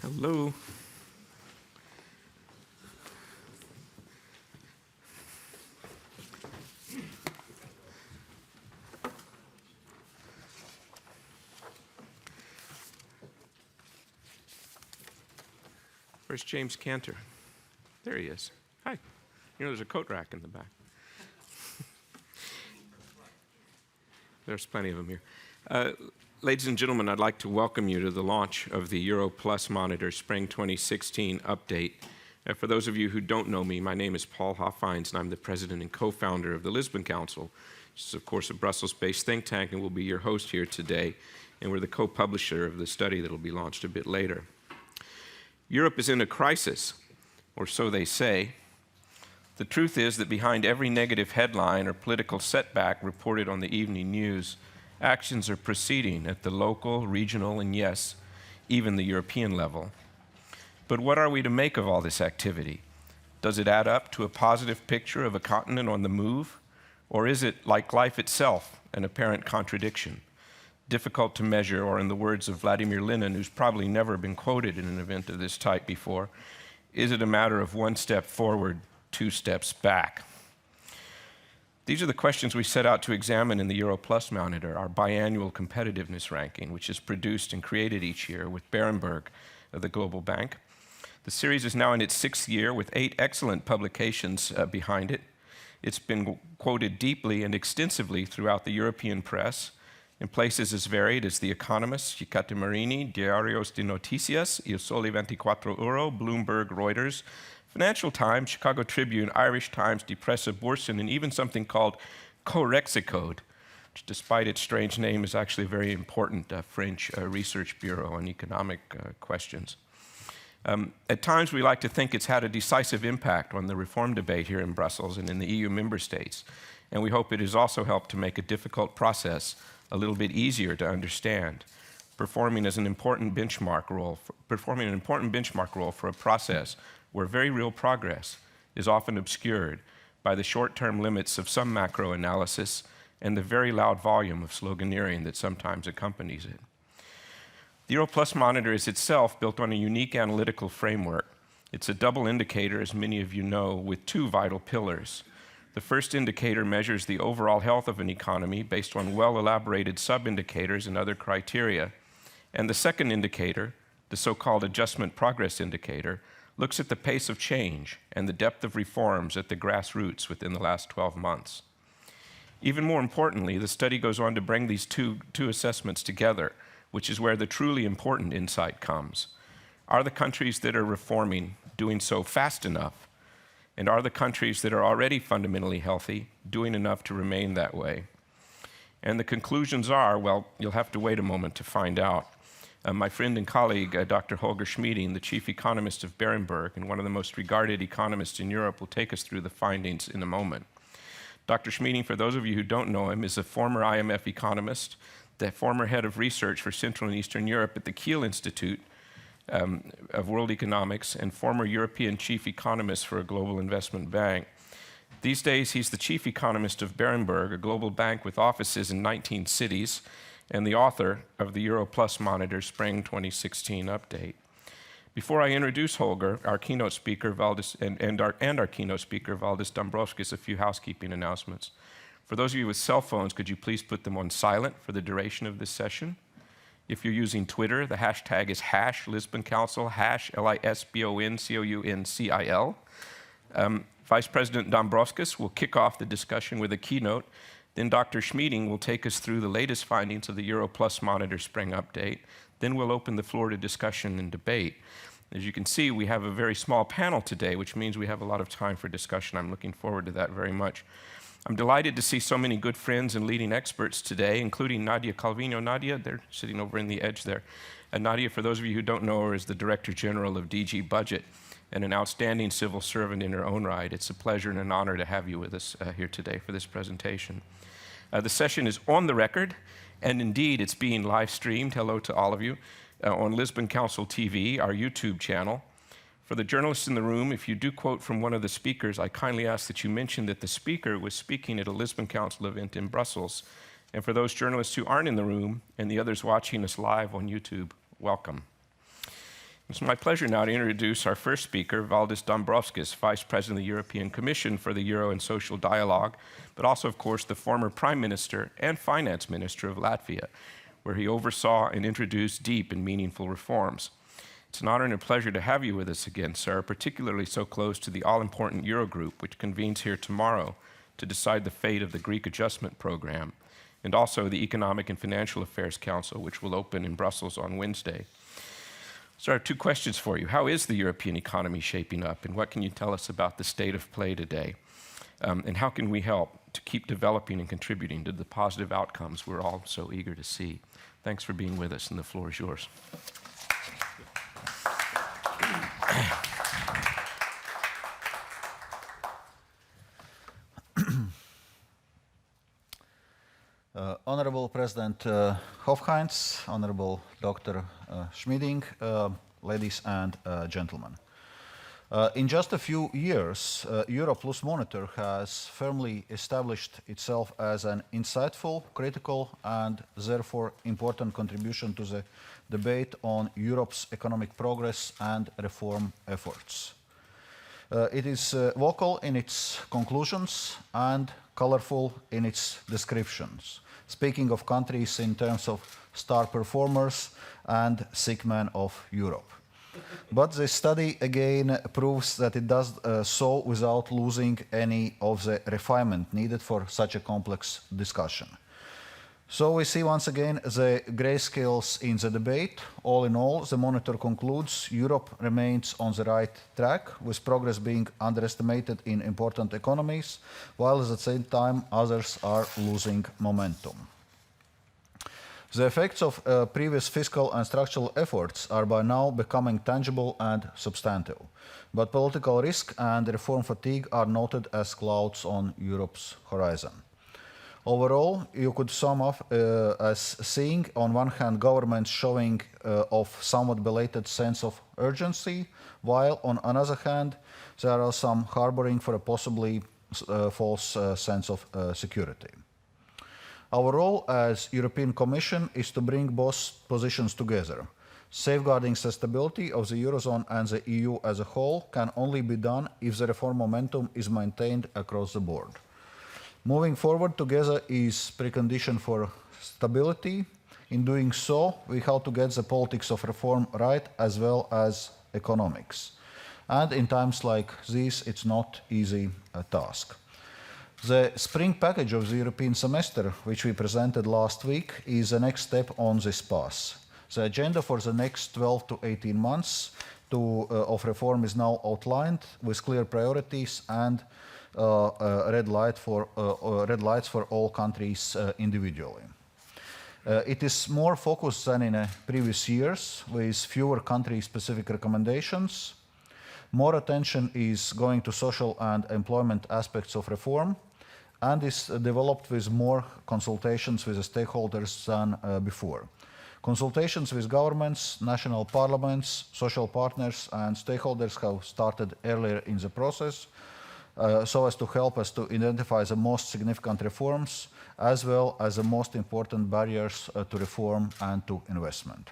Hello. Where's James Cantor? There he is. Hi. You know, there's a coat rack in the back. There's plenty of them here. Ladies and gentlemen, I'd like to welcome you to the launch of the Euro Plus Monitor Spring 2016 update. For those of you who don't know me, my name is Paul Hoffines, and I'm the president and co-founder of the Lisbon Council, which is, of course, a Brussels-based think tank, and will be your host here today. And we're the co-publisher of the study that will be launched a bit later. Europe is in a crisis, or so they say. The truth is that behind every negative headline or political setback reported on the evening news, actions are proceeding at the local, regional, and yes, even the European level. But what are we to make of all this activity? Does it add up to a positive picture of a continent on the move? Or is it, like life itself, an apparent contradiction? Difficult to measure, or in the words of Vladimir Lenin, who's probably never been quoted in an event of this type before, is it a matter of one step forward, two steps back? These are the questions we set out to examine in the Euro Plus Monitor, our biannual competitiveness ranking, which is produced and created each year with Berenberg, the global bank. The series is now in its 6th year with 8 excellent publications behind it. It's been quoted deeply and extensively throughout the European press in places as varied as The Economist, Chiacchiere Marini, Diarios de Noticias, Il Sole 24 Ore, Bloomberg, Reuters, Financial Times, Chicago Tribune, Irish Times, Die Presse, Boursen, and even something called Corexicode, which, despite its strange name, is actually a very important French research bureau on economic questions. At times, we like to think it's had a decisive impact on the reform debate here in Brussels and in the EU member states, and we hope it has also helped to make a difficult process a little bit easier to understand, performing an important benchmark role for a process where very real progress is often obscured by the short-term limits of some macro analysis and the very loud volume of sloganeering that sometimes accompanies it. The Euro Plus Monitor is itself built on a unique analytical framework. It's a double indicator, as many of you know, with 2 vital pillars. The first indicator measures the overall health of an economy based on well-elaborated sub-indicators and other criteria. And the second indicator, the so-called adjustment progress indicator, looks at the pace of change and the depth of reforms at the grassroots within the last 12 months. Even more importantly, the study goes on to bring these two assessments together, which is where the truly important insight comes. Are the countries that are reforming doing so fast enough? And are the countries that are already fundamentally healthy doing enough to remain that way? And the conclusions are, well, you'll have to wait a moment to find out. My friend and colleague, Dr. Holger Schmieding, the chief economist of Berenberg and one of the most regarded economists in Europe, will take us through the findings in a moment. Dr. Schmieding, for those of you who don't know him, is a former IMF economist, the former head of research for Central and Eastern Europe at the Kiel Institute of World Economics, and former European chief economist for a global investment bank. These days, he's the chief economist of Berenberg, a global bank with offices in 19 cities, and the author of the Euro Plus Monitor Spring 2016 update. Before I introduce Holger, our keynote speaker, Valdis, and our keynote speaker, Valdis Dombrovskis, a few housekeeping announcements. For those of you with cell phones, could you please put them on silent for the duration of this session? If you're using Twitter, the hashtag is #LisbonCouncil, #LISBONCOUNCIL. Vice President Dombrovskis will kick off the discussion with a keynote. Then Dr. Schmieding will take us through the latest findings of the Euro Plus Monitor Spring Update. Then we'll open the floor to discussion and debate. As you can see, we have a very small panel today, which means we have a lot of time for discussion. I'm looking forward to that very much. I'm delighted to see so many good friends and leading experts today, including Nadia Calvino. Nadia, they're sitting over in the edge there. Nadia, for those of you who don't know her, is the Director General of DG Budget and an outstanding civil servant in her own right. It's a pleasure and an honor to have you with us here today for this presentation. The session is on the record, and indeed it's being live streamed, hello to all of you, on Lisbon Council TV, our YouTube channel. For the journalists in the room, if you do quote from one of the speakers, I kindly ask that you mention that the speaker was speaking at a Lisbon Council event in Brussels. And for those journalists who aren't in the room and the others watching us live on YouTube, welcome. It's my pleasure now to introduce our first speaker, Valdis Dombrovskis, Vice President of the European Commission for the Euro and Social Dialogue, but also, of course, the former Prime Minister and Finance Minister of Latvia, where he oversaw and introduced deep and meaningful reforms. It's an honor and a pleasure to have you with us again, sir, particularly so close to the all-important Eurogroup, which convenes here tomorrow to decide the fate of the Greek adjustment program, and also the Economic and Financial Affairs Council, which will open in Brussels on Wednesday. So I have two questions for you. How is the European economy shaping up, and what can you tell us about the state of play today? And how can we help to keep developing and contributing to the positive outcomes we're all so eager to see? Thanks for being with us, and the floor is yours. Honorable President Hofheinz, Honorable Dr. Schmieding, ladies and gentlemen. In just a few years, Euro Plus Monitor has firmly established itself as an insightful, critical, and therefore important contribution to the debate on Europe's economic progress and reform efforts. It is vocal in its conclusions and colorful in its descriptions, speaking of countries in terms of star performers and sick man of Europe. But this study again proves that it does so without losing any of the refinement needed for such a complex discussion. So we see once again the grayscales in the debate. All in all, the monitor concludes Europe remains on the right track, with progress being underestimated in important economies, while at the same time others are losing momentum. The effects of previous fiscal and structural efforts are by now becoming tangible and substantive, but political risk and reform fatigue are noted as clouds on Europe's horizon. Overall, you could sum up as seeing, on one hand, governments showing of somewhat belated sense of urgency, while on another hand, there are some harboring for a possibly false sense of security. Our role as European Commission is to bring both positions together. Safeguarding the stability of the Eurozone and the EU as a whole can only be done if the reform momentum is maintained across the board. Moving forward together is precondition for stability. In doing so, we have to get the politics of reform right as well as economics. And in times like these, it's not easy task. The spring package of the European semester, which we presented last week, is the next step on this path. The agenda for the next 12 to 18 months of reform is now outlined with clear priorities and red lights for all countries individually. It is more focused than in previous years, with fewer country-specific recommendations. More attention is going to social and employment aspects of reform, and is developed with more consultations with the stakeholders than before. Consultations with governments, national parliaments, social partners, and stakeholders have started earlier in the process, so as to help us to identify the most significant reforms, as well as the most important barriers to reform and to investment.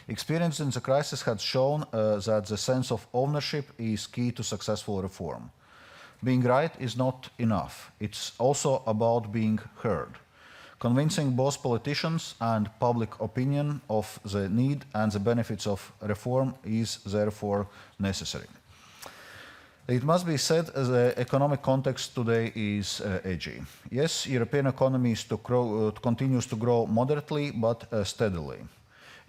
Experience in the crisis has shown that the sense of ownership is key to successful reform. Being right is not enough. It's also about being heard. Convincing both politicians and public opinion of the need and the benefits of reform is therefore necessary. It must be said the economic context today is edgy. Yes, European economy continues to grow moderately but steadily.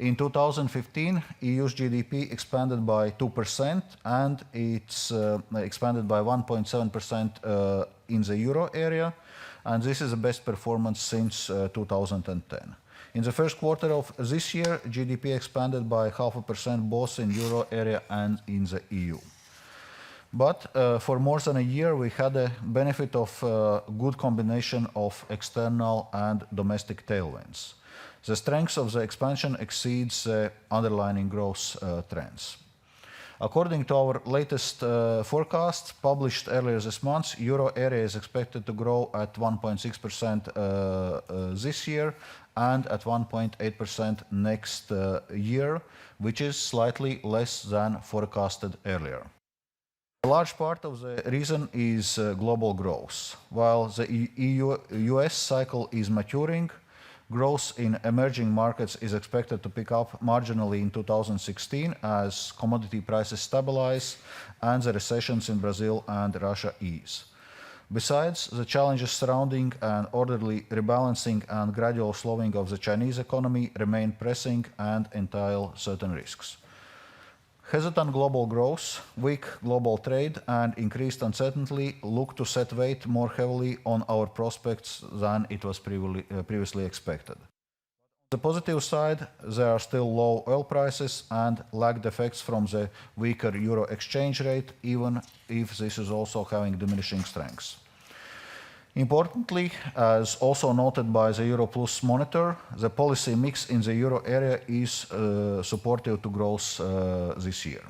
In 2015, EU's GDP expanded by 2% and it's expanded by 1.7% in the euro area, and this is the best performance since 2010. In the first quarter of this year, GDP expanded by 0.5% both in euro area and in the EU. But for more than a year, we had a benefit of a good combination of external and domestic tailwinds. The strength of the expansion exceeds the underlying growth trends. According to our latest forecast published earlier this month, euro area is expected to grow at 1.6% this year and at 1.8% next year, which is slightly less than forecasted earlier. A large part of the reason is global growth. While the EU-US cycle is maturing, growth in emerging markets is expected to pick up marginally in 2016 as commodity prices stabilize and the recessions in Brazil and Russia ease. Besides, the challenges surrounding an orderly rebalancing and gradual slowing of the Chinese economy remain pressing and entail certain risks. Hesitant global growth, weak global trade, and increased uncertainty look to set weight more heavily on our prospects than it was previously expected. On the positive side, there are still low oil prices and lagged effects from the weaker euro exchange rate, even if this is also having diminishing strengths. Importantly, as also noted by the Euro Plus monitor, the policy mix in the euro area is supportive to growth this year.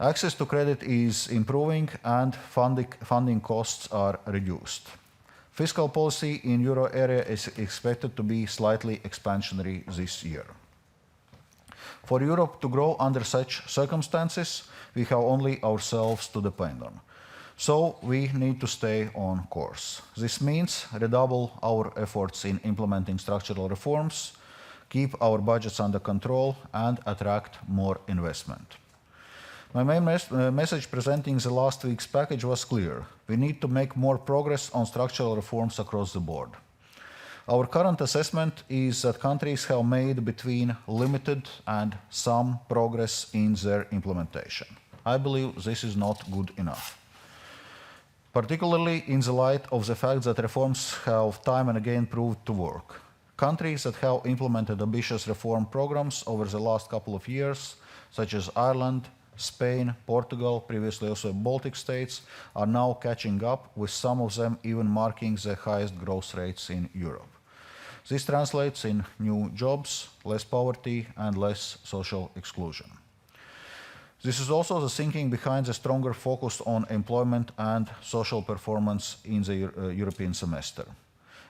Access to credit is improving and funding costs are reduced. Fiscal policy in euro area is expected to be slightly expansionary this year. For Europe to grow under such circumstances, we have only ourselves to depend on. So we need to stay on course. This means redouble our efforts in implementing structural reforms, keep our budgets under control, and attract more investment. My main message presenting the last week's package was clear. We need to make more progress on structural reforms across the board. Our current assessment is that countries have made between limited and some progress in their implementation. I believe this is not good enough, particularly in the light of the fact that reforms have time and again proved to work. Countries that have implemented ambitious reform programs over the last couple of years, such as Ireland, Spain, Portugal, previously also Baltic states, are now catching up, with some of them even marking the highest growth rates in Europe. This translates in new jobs, less poverty, and less social exclusion. This is also the thinking behind the stronger focus on employment and social performance in the European semester.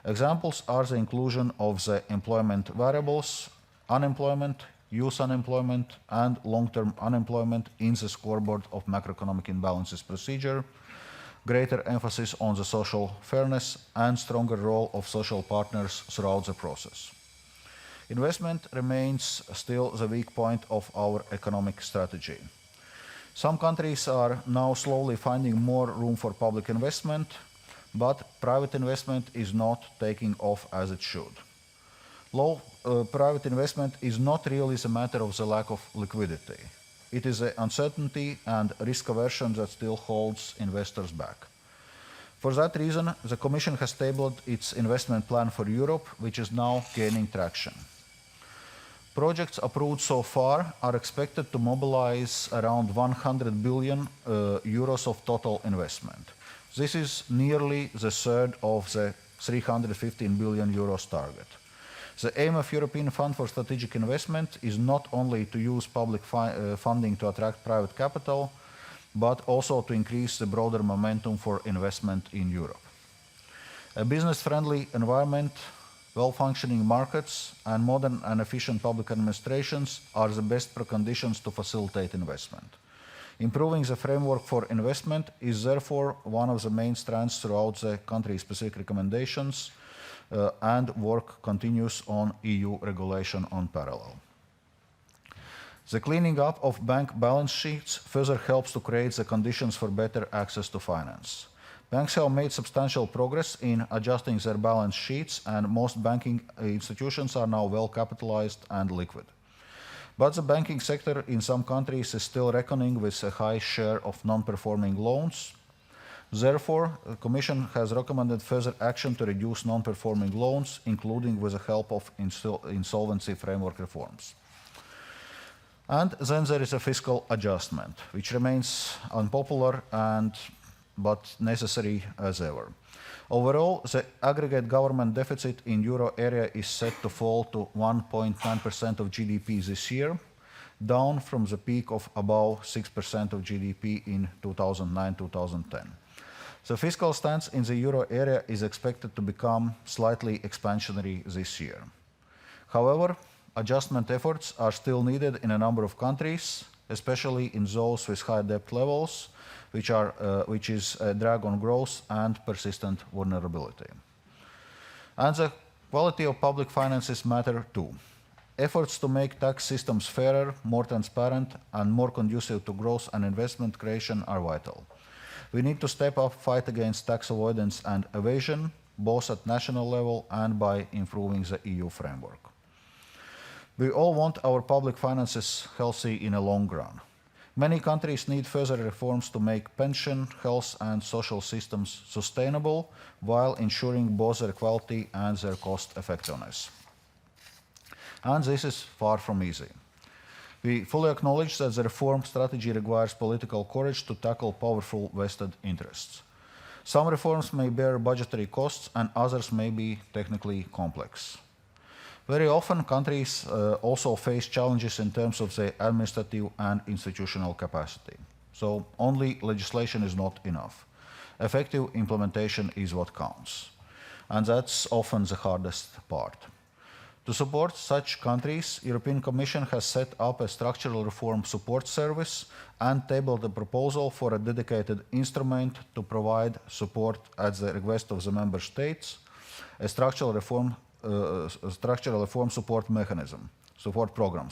Examples are the inclusion of the employment variables, unemployment, youth unemployment, and long-term unemployment in the scoreboard of macroeconomic imbalances procedure, greater emphasis on the social fairness, and stronger role of social partners throughout the process. Investment remains still the weak point of our economic strategy. Some countries are now slowly finding more room for public investment, but private investment is not taking off as it should. Low private investment is not really the matter of the lack of liquidity. It is the uncertainty and risk aversion that still holds investors back. For that reason, the Commission has tabled its investment plan for Europe, which is now gaining traction. Projects approved so far are expected to mobilize around 100 billion euros of total investment. This is nearly the third of the 315 billion euros target. The aim of European Fund for Strategic Investment is not only to use public funding to attract private capital, but also to increase the broader momentum for investment in Europe. A business-friendly environment, well-functioning markets, and modern and efficient public administrations are the best preconditions to facilitate investment. Improving the framework for investment is therefore one of the main strands throughout the country-specific recommendations, and work continues on EU regulation on parallel. The cleaning up of bank balance sheets further helps to create the conditions for better access to finance. Banks have made substantial progress in adjusting their balance sheets, and most banking institutions are now well capitalized and liquid. But the banking sector in some countries is still reckoning with a high share of non-performing loans. Therefore, the Commission has recommended further action to reduce non-performing loans, including with the help of insolvency framework reforms. And then there is a fiscal adjustment, which remains unpopular but necessary as ever. Overall, the aggregate government deficit in euro area is set to fall to 1.9% of GDP this year. down from the peak of above 6% of GDP in 2009-2010. The fiscal stance in the euro area is expected to become slightly expansionary this year. However, adjustment efforts are still needed in a number of countries, especially in those with high debt levels, which is a drag on growth and persistent vulnerability. And the quality of public finances matter too. Efforts to make tax systems fairer, more transparent, and more conducive to growth and investment creation are vital. We need to step up fight against tax avoidance and evasion, both at national level and by improving the EU framework. We all want our public finances healthy in a long run. Many countries need further reforms to make pension, health, and social systems sustainable while ensuring both their quality and their cost effectiveness. And this is far from easy. We fully acknowledge that the reform strategy requires political courage to tackle powerful vested interests. Some reforms may bear budgetary costs and others may be technically complex. Very often, countries also face challenges in terms of their administrative and institutional capacity. So only legislation is not enough. Effective implementation is what counts. And that's often the hardest part. To support such countries, the European Commission has set up a structural reform support service and tabled a proposal for a dedicated instrument to provide support at the request of the member states, a structural reform support program.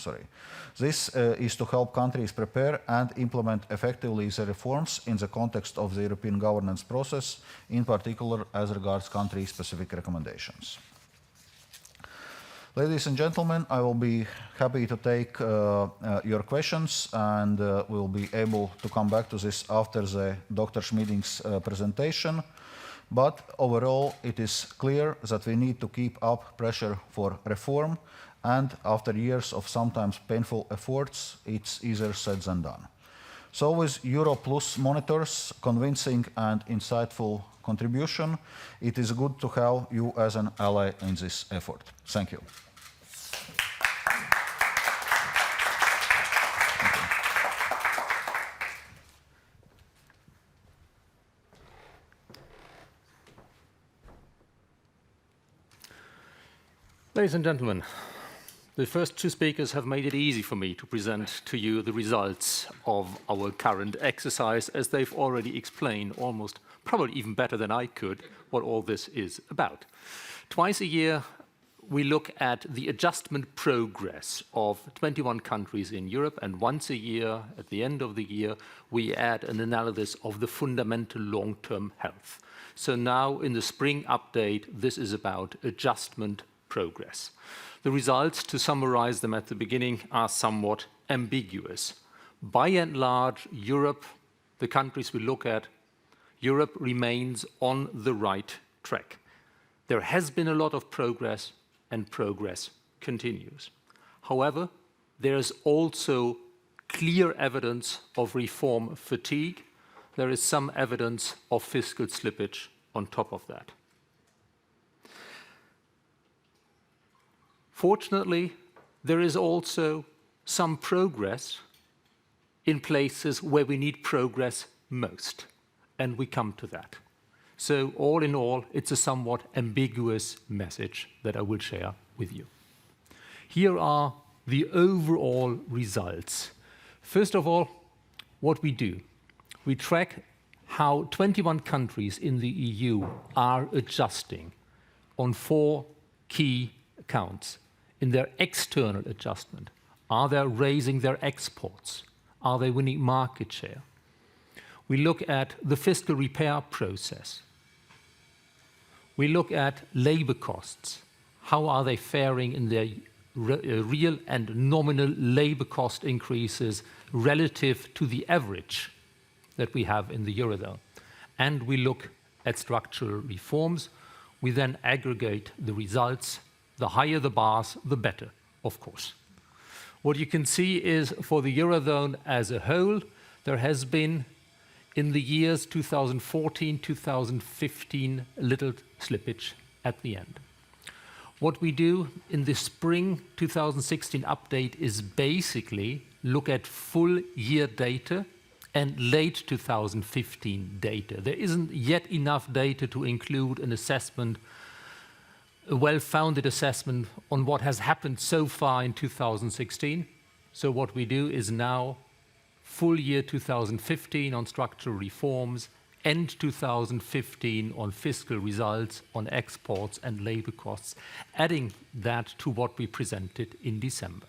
This is to help countries prepare and implement effectively the reforms in the context of the European governance process, in particular as regards country-specific recommendations. Ladies and gentlemen, I will be happy to take your questions, and we'll be able to come back to this after the Dr. Schmieding's presentation. But overall, it is clear that we need to keep up pressure for reform, and after years of sometimes painful efforts, it's easier said than done. So with Euro Plus monitors' convincing and insightful contribution, it is good to have you as an ally in this effort. Thank you. Ladies and gentlemen, the first two speakers have made it easy for me to present to you the results of our current exercise, as they've already explained, almost probably even better than I could, what all this is about. Twice a year, we look at the adjustment progress of 21 countries in Europe, and once a year, at the end of the year, we add an analysis of the fundamental long-term health. So now, in the spring update, this is about adjustment progress. The results, to summarize them at the beginning, are somewhat ambiguous. By and large, Europe, the countries we look at, Europe remains on the right track. There has been a lot of progress, and progress continues. However, there is also clear evidence of reform fatigue. There is some evidence of fiscal slippage on top of that. Fortunately, there is also some progress in places where we need progress most, and we come to that. So all in all, it's a somewhat ambiguous message that I will share with you. Here are the overall results. First of all, what we do. We track how 21 countries in the EU are adjusting on 4 key accounts. In their external adjustment, are they raising their exports? Are they winning market share? We look at the fiscal repair process. We look at labor costs. How are they faring in their real and nominal labor cost increases relative to the average that we have in the Eurozone? And we look at structural reforms. We then aggregate the results. The higher the bars, the better, of course. What you can see is for the Eurozone as a whole, there has been, in the years 2014, 2015, a little slippage at the end. What we do in the spring 2016 update is basically look at full year data and late 2015 data. There isn't yet enough data to include an assessment, a well-founded assessment on what has happened so far in 2016. So what we do is now full year 2015 on structural reforms, end 2015 on fiscal results, on exports and labor costs, adding that to what we presented in December.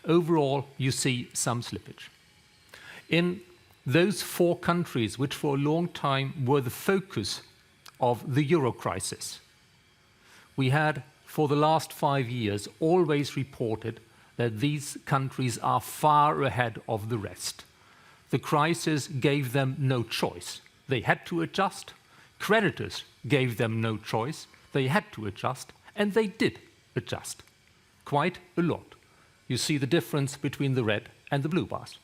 Overall, you see some slippage. In those 4 countries, which for a long time were the focus of the euro crisis, we had, for the last 5 years, always reported that these countries are far ahead of the rest. The crisis gave them no choice. They had to adjust. Creditors gave them no choice. They had to adjust, and they did adjust quite a lot. You see the difference between the red and the blue bars.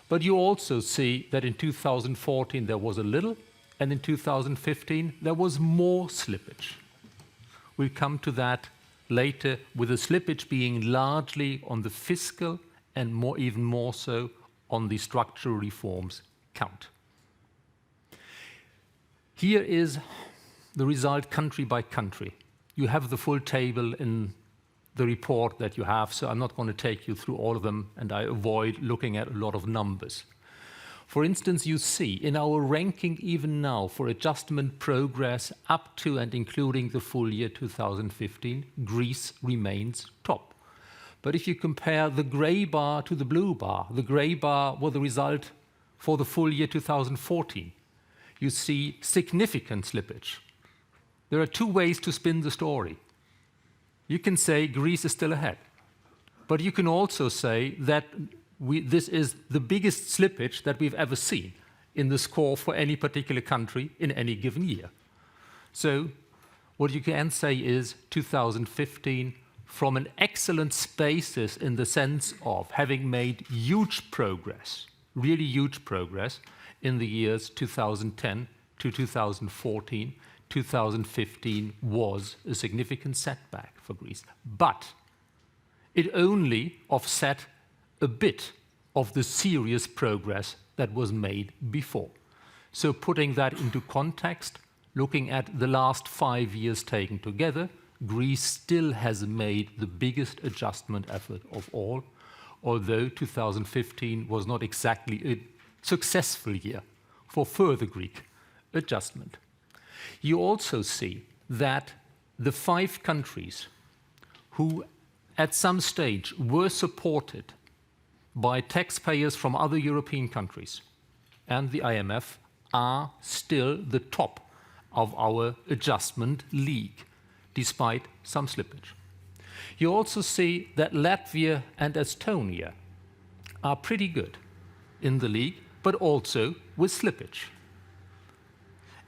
But you also see that in 2014 there was a little, and in 2015 there was more slippage. We'll come to that later, with the slippage being largely on the fiscal and even more so on the structural reforms count. Here is the result country by country. You have the full table in the report that you have, so I'm not going to take you through all of them, and I avoid looking at a lot of numbers. For instance, you see in our ranking even now for adjustment progress up to and including the full year 2015, Greece remains top. But if you compare the grey bar to the blue bar, the grey bar was the result for the full year 2014. You see significant slippage. There are 2 ways to spin the story. You can say Greece is still ahead, but you can also say that this is the biggest slippage that we've ever seen in the score for any particular country in any given year. So what you can say is 2015, from an excellent basis in the sense of having made huge progress, really huge progress, in the years 2010 to 2014, 2015 was a significant setback for Greece. But it only offset a bit of the serious progress that was made before. So putting that into context, looking at the last 5 years taken together, Greece still has made the biggest adjustment effort of all, although 2015 was not exactly a successful year for further Greek adjustment. You also see that the 5 countries who at some stage were supported by taxpayers from other European countries and the IMF are still the top of our adjustment league, despite some slippage. You also see that Latvia and Estonia are pretty good in the league, but also with slippage.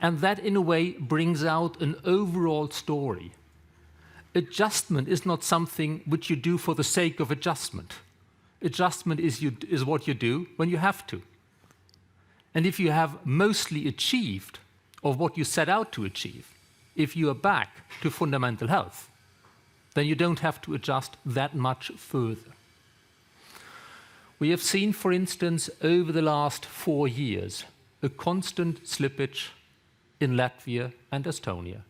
And that, in a way, brings out an overall story. Adjustment is not something which you do for the sake of adjustment. Adjustment is what you do when you have to. And if you have mostly achieved of what you set out to achieve, if you are back to fundamental health, then you don't have to adjust that much further. We have seen, for instance, over the last 4 years, a constant slippage in Latvia and Estonia.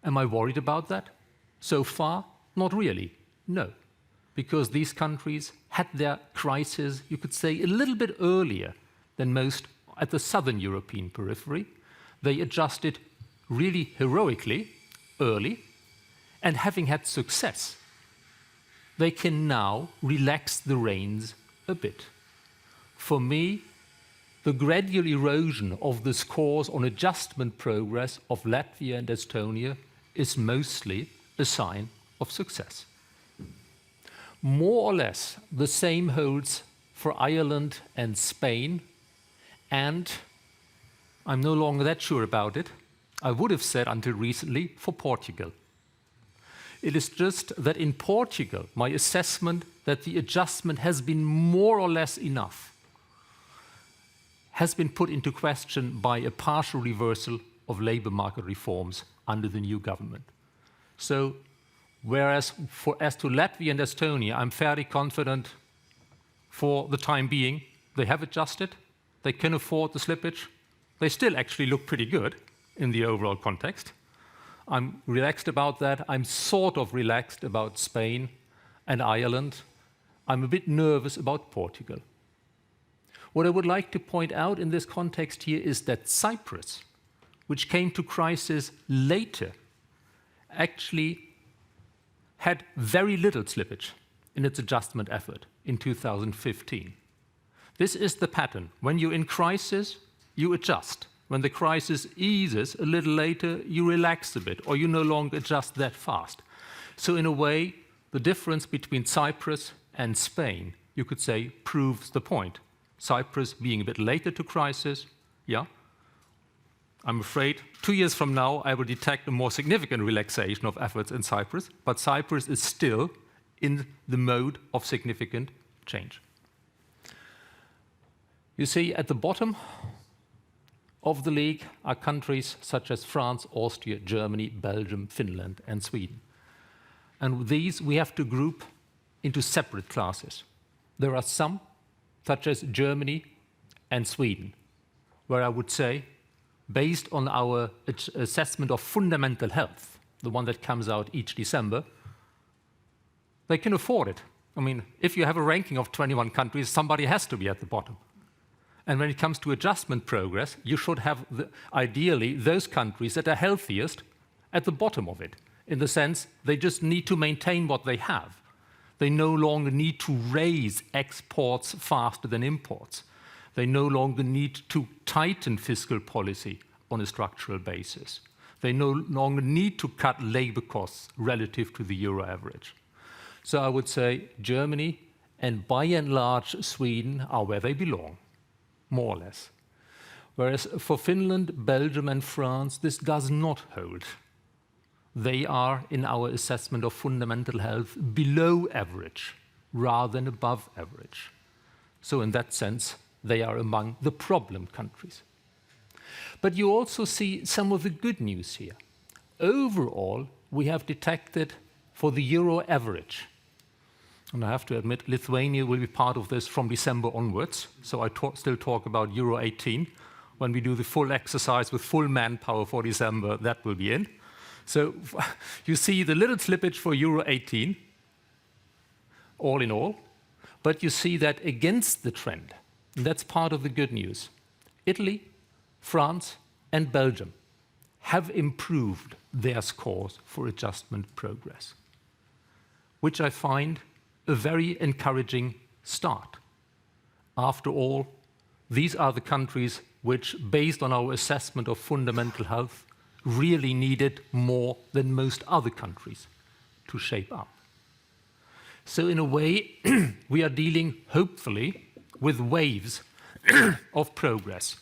Am I worried about that? So far, not really, no. Because these countries had their crisis, you could say, a little bit earlier than most at the southern European periphery. They adjusted really heroically, early, and having had success, they can now relax the reins a bit. For me, the gradual erosion of the scores on adjustment progress of Latvia and Estonia is mostly a sign of success. More or less the same holds for Ireland and Spain, and I'm no longer that sure about it. I would have said until recently for Portugal. It is just that in Portugal, my assessment that the adjustment has been more or less enough has been put into question by a partial reversal of labor market reforms under the new government. So, whereas as to Latvia and Estonia, I'm fairly confident for the time being. They have adjusted. They can afford the slippage. They still actually look pretty good in the overall context. I'm relaxed about that. I'm sort of relaxed about Spain and Ireland. I'm a bit nervous about Portugal. What I would like to point out in this context here is that Cyprus, which came to crisis later, actually had very little slippage in its adjustment effort in 2015. This is the pattern. When you're in crisis, you adjust. When the crisis eases a little later, you relax a bit, or you no longer adjust that fast. So in a way, the difference between Cyprus and Spain, you could say, proves the point. Cyprus being a bit later to crisis, yeah. I'm afraid 2 years from now, I will detect a more significant relaxation of efforts in Cyprus, but Cyprus is still in the mode of significant change. You see, at the bottom of the league are countries such as France, Austria, Germany, Belgium, Finland, and Sweden. And these we have to group into separate classes. There are some, such as Germany and Sweden, where I would say, based on our assessment of fundamental health, the one that comes out each December, they can afford it. I mean, if you have a ranking of 21 countries, somebody has to be at the bottom. And when it comes to adjustment progress, you should have, ideally, those countries that are healthiest at the bottom of it, in the sense they just need to maintain what they have. They no longer need to raise exports faster than imports. They no longer need to tighten fiscal policy on a structural basis. They no longer need to cut labor costs relative to the euro average. So I would say Germany and by and large Sweden are where they belong, more or less. Whereas for Finland, Belgium and France, this does not hold. They are, in our assessment of fundamental health, below average rather than above average. So in that sense, they are among the problem countries. But you also see some of the good news here. Overall, we have detected for the euro average, and I have to admit Lithuania will be part of this from December onwards, so I still talk about euro 18. When we do the full exercise with full manpower for December, that will be in. So you see the little slippage for euro 18, all in all, but you see that against the trend. And that's part of the good news. Italy, France, and Belgium have improved their scores for adjustment progress, which I find a very encouraging start. After all, these are the countries which, based on our assessment of fundamental health, really needed more than most other countries to shape up. So in a way, we are dealing, hopefully, with waves of progress.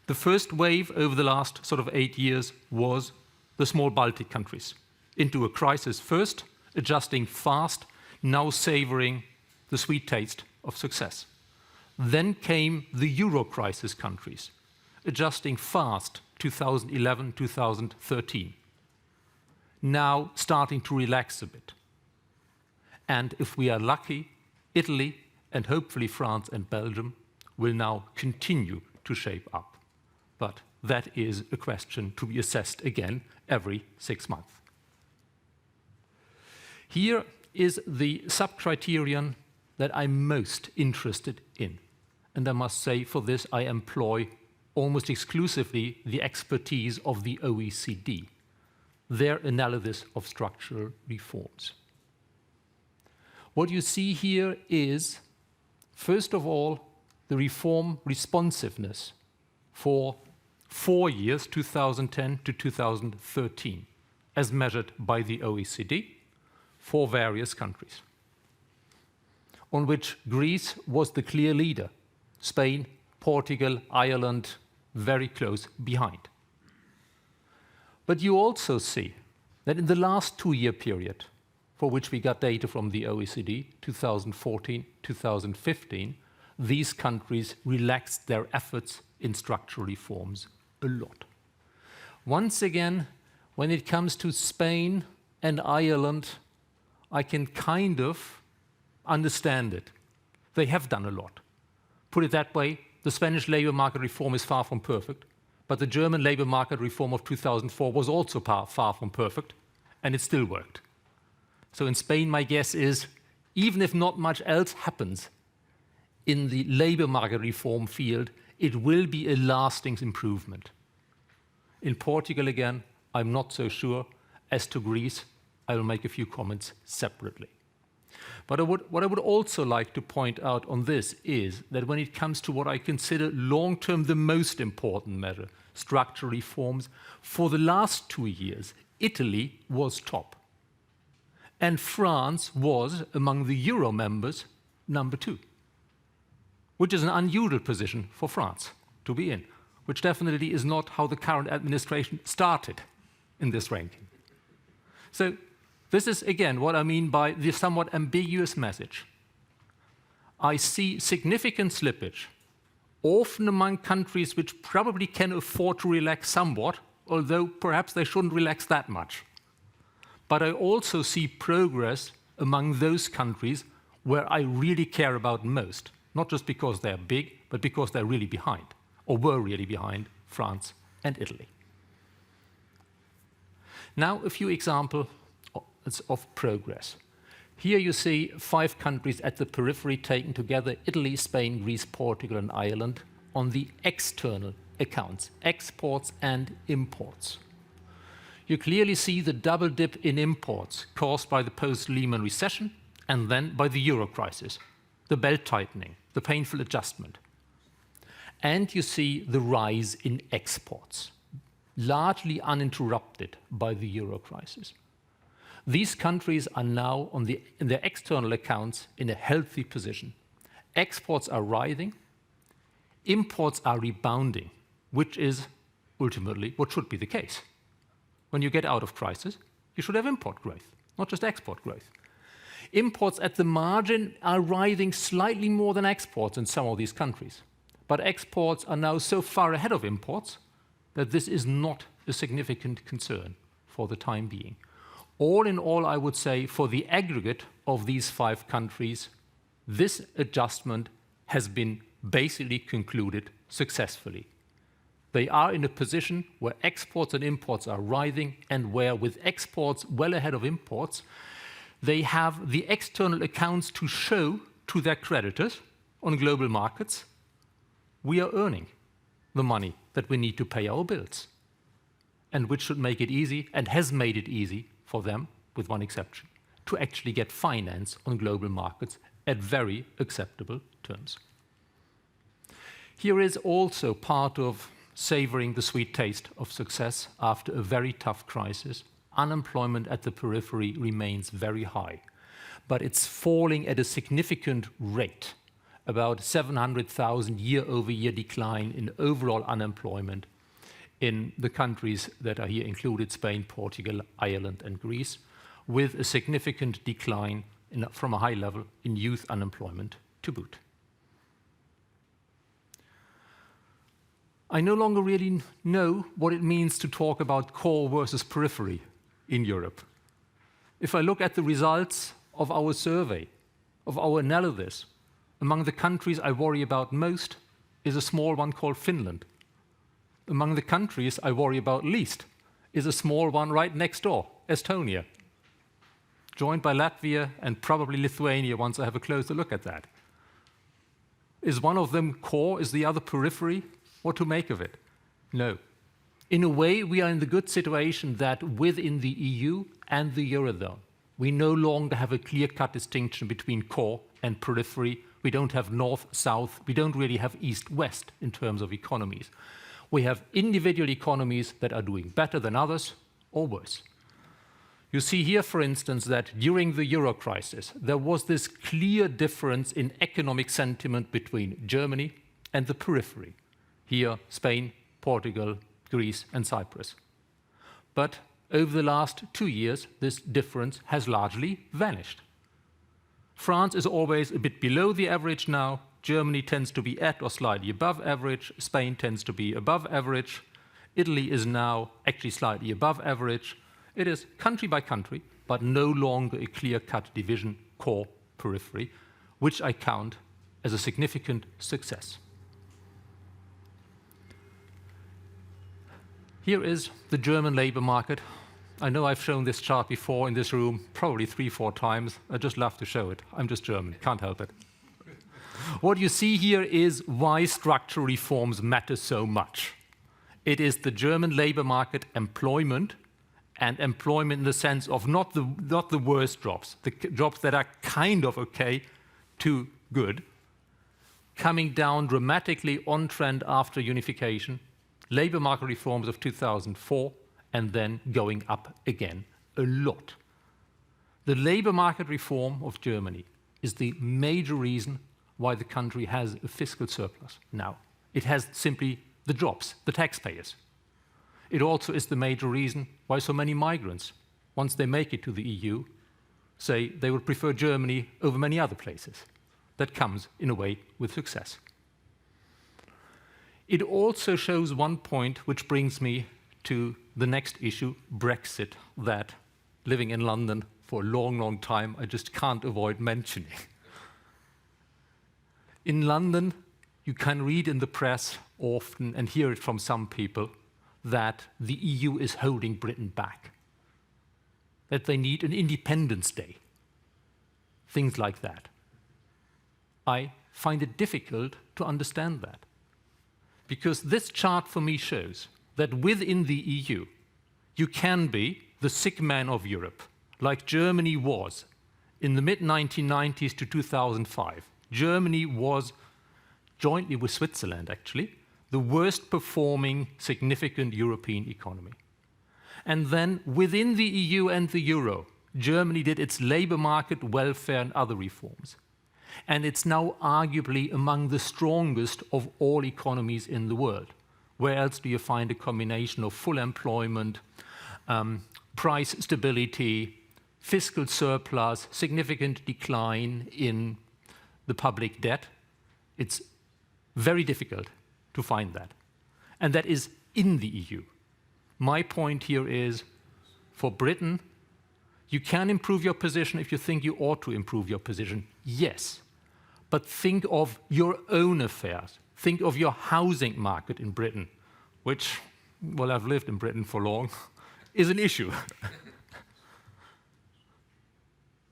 The first wave over the last sort of 8 years was the small Baltic countries into a crisis first, adjusting fast, now savoring the sweet taste of success. Then came the Euro crisis countries, adjusting fast 2011, 2013. Now starting to relax a bit. And if we are lucky, Italy and hopefully France and Belgium will now continue to shape up. But that is a question to be assessed again every 6 months. Here is the sub-criterion that I'm most interested in. And I must say, for this I employ almost exclusively the expertise of the OECD, their analysis of structural reforms. What you see here is, first of all, the reform responsiveness for 4 years, 2010 to 2013, as measured by the OECD for various countries, on which Greece was the clear leader, Spain, Portugal, Ireland, very close behind. But you also see that in the last 2-year period, for which we got data from the OECD, 2014, 2015, these countries relaxed their efforts in structural reforms a lot. Once again, when it comes to Spain and Ireland, I can kind of understand it. They have done a lot. Put it that way, the Spanish labor market reform is far from perfect, but the German labor market reform of 2004 was also far from perfect, and it still worked. So in Spain, my guess is, even if not much else happens in the labor market reform field, it will be a lasting improvement. In Portugal, again, I'm not so sure. As to Greece, I will make a few comments separately. But what I would also like to point out on this is that when it comes to what I consider long-term the most important measure, structural reforms, for the last 2 years, Italy was top. And France was, among the Euro members, number 2, which is an unusual position for France to be in, which definitely is not how the current administration started in this ranking. So this is, again, what I mean by the somewhat ambiguous message. I see significant slippage, often among countries which probably can afford to relax somewhat, although perhaps they shouldn't relax that much. But I also see progress among those countries where I really care about most, not just because they're big, but because they're really behind, or were really behind France and Italy. Now, a few examples of progress. Here you see 5 countries at the periphery taken together, Italy, Spain, Greece, Portugal, and Ireland, on the external accounts, exports and imports. You clearly see the double dip in imports caused by the post-Lehman recession and then by the euro crisis, the belt tightening, the painful adjustment. And you see the rise in exports, largely uninterrupted by the euro crisis. These countries are now in their external accounts in a healthy position. Exports are rising, imports are rebounding, which is ultimately what should be the case. When you get out of crisis, you should have import growth, not just export growth. Imports at the margin are rising slightly more than exports in some of these countries. But exports are now so far ahead of imports that this is not a significant concern for the time being. All in all, I would say, for the aggregate of these 5 countries, this adjustment has been basically concluded successfully. They are in a position where exports and imports are rising, and where, with exports well ahead of imports, they have the external accounts to show to their creditors on global markets, we are earning the money that we need to pay our bills, and which should make it easy, and has made it easy for them, with one exception, to actually get finance on global markets at very acceptable terms. Here is also part of savoring the sweet taste of success after a very tough crisis. Unemployment at the periphery remains very high, but it's falling at a significant rate, about 700,000 year-over-year decline in overall unemployment in the countries that are here included, Spain, Portugal, Ireland, and Greece, with a significant decline from a high level in youth unemployment to boot. I no longer really know what it means to talk about core versus periphery in Europe. If I look at the results of our survey, of our analysis, among the countries I worry about most is a small one called Finland. Among the countries I worry about least is a small one right next door, Estonia, joined by Latvia and probably Lithuania once I have a closer look at that. Is one of them core? Is the other periphery? What to make of it? No. In a way, we are in the good situation that within the EU and the Eurozone, we no longer have a clear-cut distinction between core and periphery. We don't have north-south. We don't really have east-west in terms of economies. We have individual economies that are doing better than others or worse. You see here, for instance, that during the euro crisis, there was this clear difference in economic sentiment between Germany and the periphery. Here, Spain, Portugal, Greece, and Cyprus. But over the last 2 years, this difference has largely vanished. France is always a bit below the average now. Germany tends to be at or slightly above average. Spain tends to be above average. Italy is now actually slightly above average. It is country by country, but no longer a clear-cut division, core, periphery, which I count as a significant success. Here is the German labor market. I know I've shown this chart before in this room, probably 3-4 times. I just love to show it. I'm just German, can't help it. What you see here is why structural reforms matter so much. It is the German labor market employment, and employment in the sense of not the worst jobs, the jobs that are kind of okay to good, coming down dramatically on trend after unification, labor market reforms of 2004, and then going up again a lot. The labor market reform of Germany is the major reason why the country has a fiscal surplus now. It has simply the jobs, the taxpayers. It also is the major reason why so many migrants, once they make it to the EU, say they would prefer Germany over many other places. That comes, in a way, with success. It also shows one point which brings me to the next issue, Brexit, that living in London for a long, long time, I just can't avoid mentioning. In London, you can read in the press often and hear it from some people that the EU is holding Britain back, that they need an Independence Day, things like that. I find it difficult to understand that, because this chart for me shows that within the EU, you can be the sick man of Europe, like Germany was in the mid-1990s to 2005. Germany was, jointly with Switzerland actually, the worst performing significant European economy. And then within the EU and the Euro, Germany did its labor market, welfare and other reforms. And it's now arguably among the strongest of all economies in the world. Where else do you find a combination of full employment, price stability, fiscal surplus, significant decline in the public debt? It's very difficult to find that. And that is in the EU. My point here is, for Britain, you can improve your position if you think you ought to improve your position, yes. But think of your own affairs. Think of your housing market in Britain, which, well, I've lived in Britain for long, is an issue.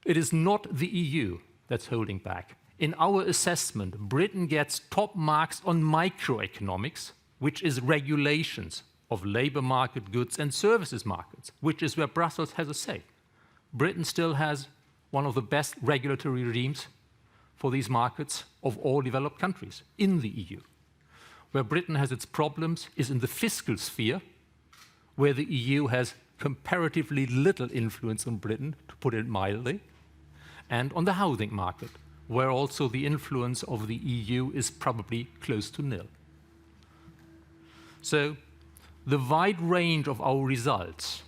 It is not the EU that's holding back. In our assessment, Britain gets top marks on microeconomics, which is regulations of labor market, goods and services markets, which is where Brussels has a say. Britain still has one of the best regulatory regimes for these markets of all developed countries in the EU. Where Britain has its problems is in the fiscal sphere, where the EU has comparatively little influence on Britain, to put it mildly, and on the housing market, where also the influence of the EU is probably close to nil. So, the wide range of our results,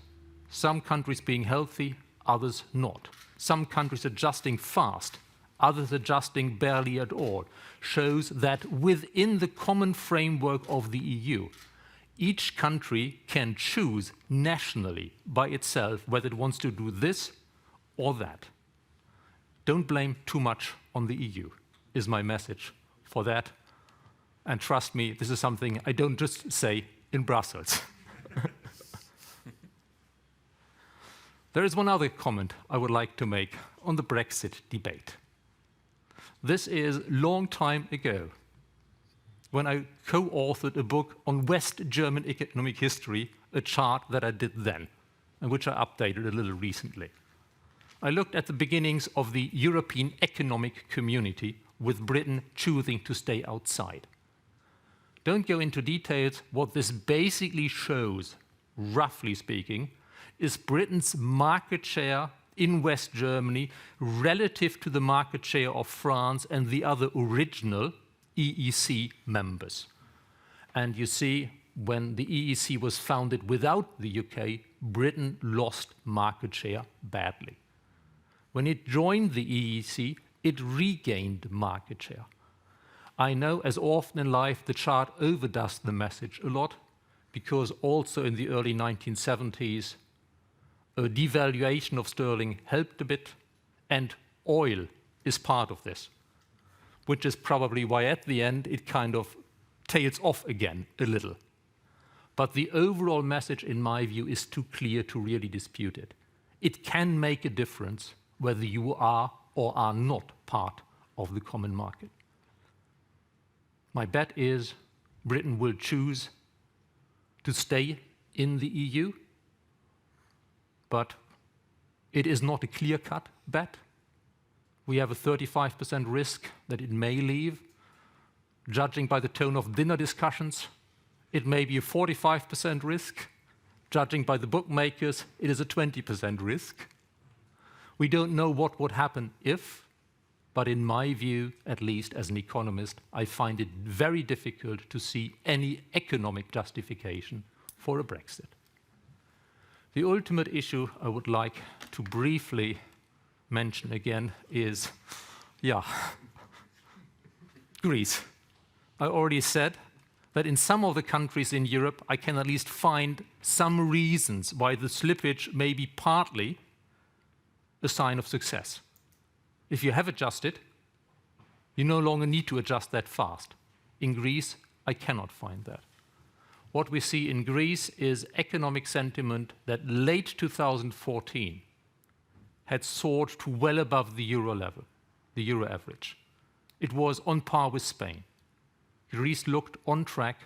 some countries being healthy, others not, some countries adjusting fast, others adjusting barely at all, shows that within the common framework of the EU, each country can choose nationally by itself whether it wants to do this or that. Don't blame too much on the EU, is my message for that. And trust me, this is something I don't just say in Brussels. There is one other comment I would like to make on the Brexit debate. This is a long time ago, when I co-authored a book on West German economic history, a chart that I did then, and which I updated a little recently. I looked at the beginnings of the European Economic Community, with Britain choosing to stay outside. Don't go into details. What this basically shows, roughly speaking, is Britain's market share in West Germany relative to the market share of France and the other original EEC members. And you see, when the EEC was founded without the UK, Britain lost market share badly. When it joined the EEC, it regained market share. I know, as often in life, the chart overdoes the message a lot, because also in the early 1970s, a devaluation of sterling helped a bit, and oil is part of this. which is probably why at the end it kind of tails off again a little. But the overall message, in my view, is too clear to really dispute it. It can make a difference whether you are or are not part of the common market. My bet is Britain will choose to stay in the EU, but it is not a clear-cut bet. We have a 35% risk that it may leave. Judging by the tone of dinner discussions, it may be a 45% risk. Judging by the bookmakers, it is a 20% risk. We don't know what would happen if, but in my view, at least as an economist, I find it very difficult to see any economic justification for a Brexit. The ultimate issue I would like to briefly mention again is, Greece. I already said that in some of the countries in Europe, I can at least find some reasons why the slippage may be partly a sign of success. If you have adjusted, you no longer need to adjust that fast. In Greece, I cannot find that. What we see in Greece is economic sentiment that late 2014 had soared to well above the euro level, the euro average. It was on par with Spain. Greece looked on track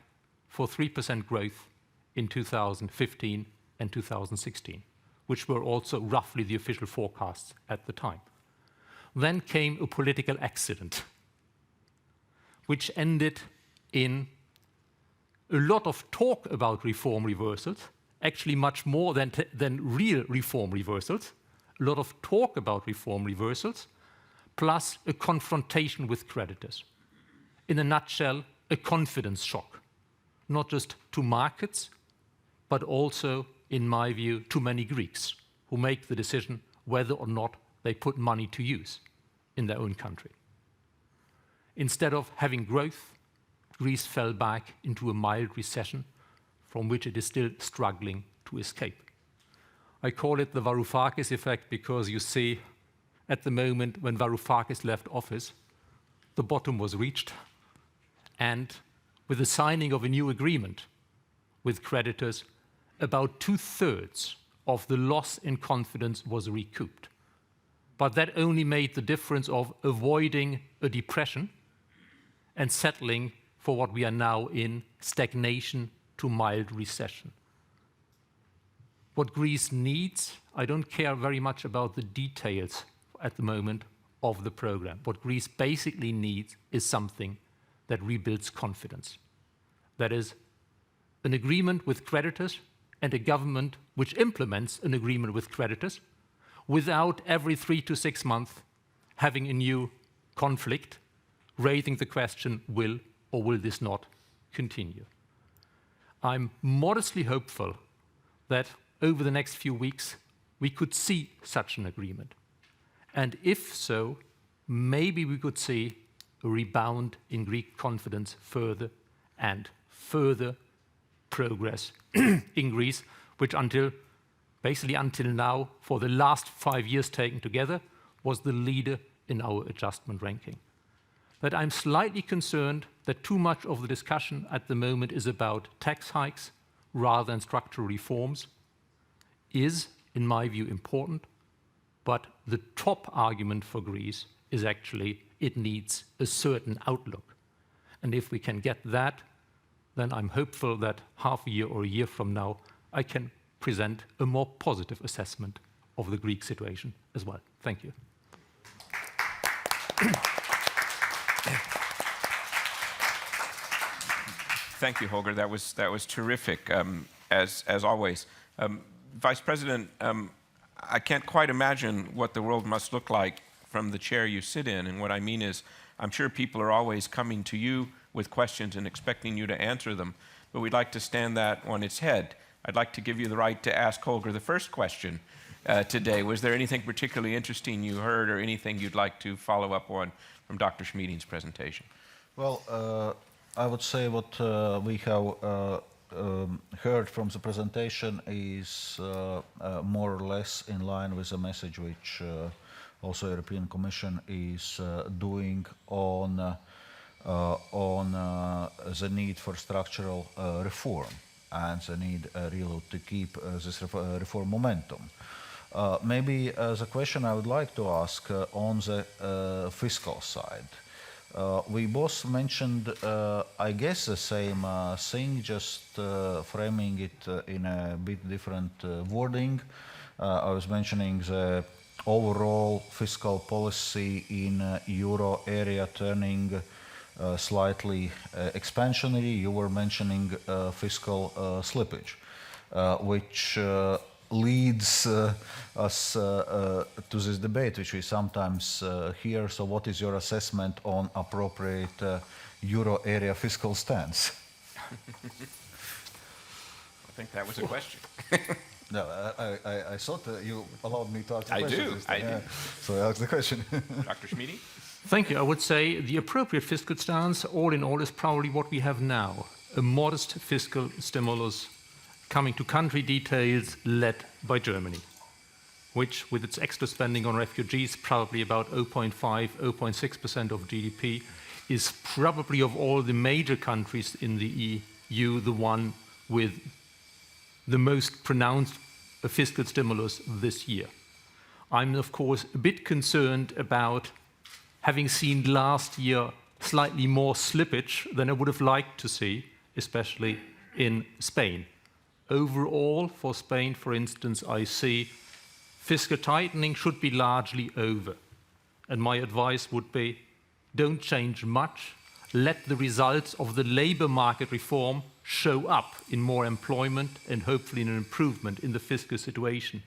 for 3% growth in 2015 and 2016, which were also roughly the official forecasts at the time. Then came a political accident, which ended in a lot of talk about reform reversals, actually much more than real reform reversals, a lot of talk about reform reversals, plus a confrontation with creditors. In a nutshell, a confidence shock, not just to markets, but also, in my view, to many Greeks who make the decision whether or not they put money to use in their own country. Instead of having growth, Greece fell back into a mild recession from which it is still struggling to escape. I call it the Varoufakis effect because you see, at the moment when Varoufakis left office, the bottom was reached, and with the signing of a new agreement with creditors, about 2/3 of the loss in confidence was recouped. But that only made the difference of avoiding a depression and settling for what we are now in, stagnation to mild recession. What Greece needs, I don't care very much about the details at the moment of the program. What Greece basically needs is something that rebuilds confidence. That is, an agreement with creditors and a government which implements an agreement with creditors without every 3 to 6 months having a new conflict, raising the question, will or will this not continue? I'm modestly hopeful that over the next few weeks we could see such an agreement. And if so, maybe we could see a rebound in Greek confidence further and further progress in Greece, which basically until now, for the last 5 years taken together, was the leader in our adjustment ranking. But I'm slightly concerned that too much of the discussion at the moment is about tax hikes rather than structural reforms is, in my view, important, but the top argument for Greece is actually it needs a certain outlook. And if we can get that, then I'm hopeful that half a year or a year from now, I can present a more positive assessment of the Greek situation as well. Thank you. Thank you, Holger. That was terrific, as always. Vice President, I can't quite imagine what the world must look like from the chair you sit in. And what I mean is, I'm sure people are always coming to you with questions and expecting you to answer them. But we'd like to stand that on its head. I'd like to give you the right to ask Holger the first question today. Was there anything particularly interesting you heard or anything you'd like to follow up on from Dr. Schmieding's presentation? Well, I would say what we have heard from the presentation is more or less in line with the message which also European Commission is doing on the need for structural reform and the need really to keep this reform momentum. Maybe the question I would like to ask on the fiscal side. We both mentioned, I guess, the same thing, just framing it in a bit different wording. I was mentioning the overall fiscal policy in euro area turning slightly expansionary. You were mentioning fiscal slippage, which leads us to this debate which we sometimes hear. So what is your assessment on appropriate euro area fiscal stance? I think that was a question. No, I thought you allowed me to ask the I question. do, I do. So I asked the question. Dr. Schmieding? Thank you. I would say the appropriate fiscal stance, all in all, is probably what we have now, a modest fiscal stimulus coming to country details led by Germany, which, with its extra spending on refugees, probably about 0.5, 0.6% of GDP, is probably of all the major countries in the EU the one with the most pronounced fiscal stimulus this year. I'm, of course, a bit concerned about having seen last year slightly more slippage than I would have liked to see, especially in Spain. Overall, for Spain, for instance, I see fiscal tightening should be largely over. And my advice would be, don't change much. Let the results of the labor market reform show up in more employment and hopefully in an improvement in the fiscal situation.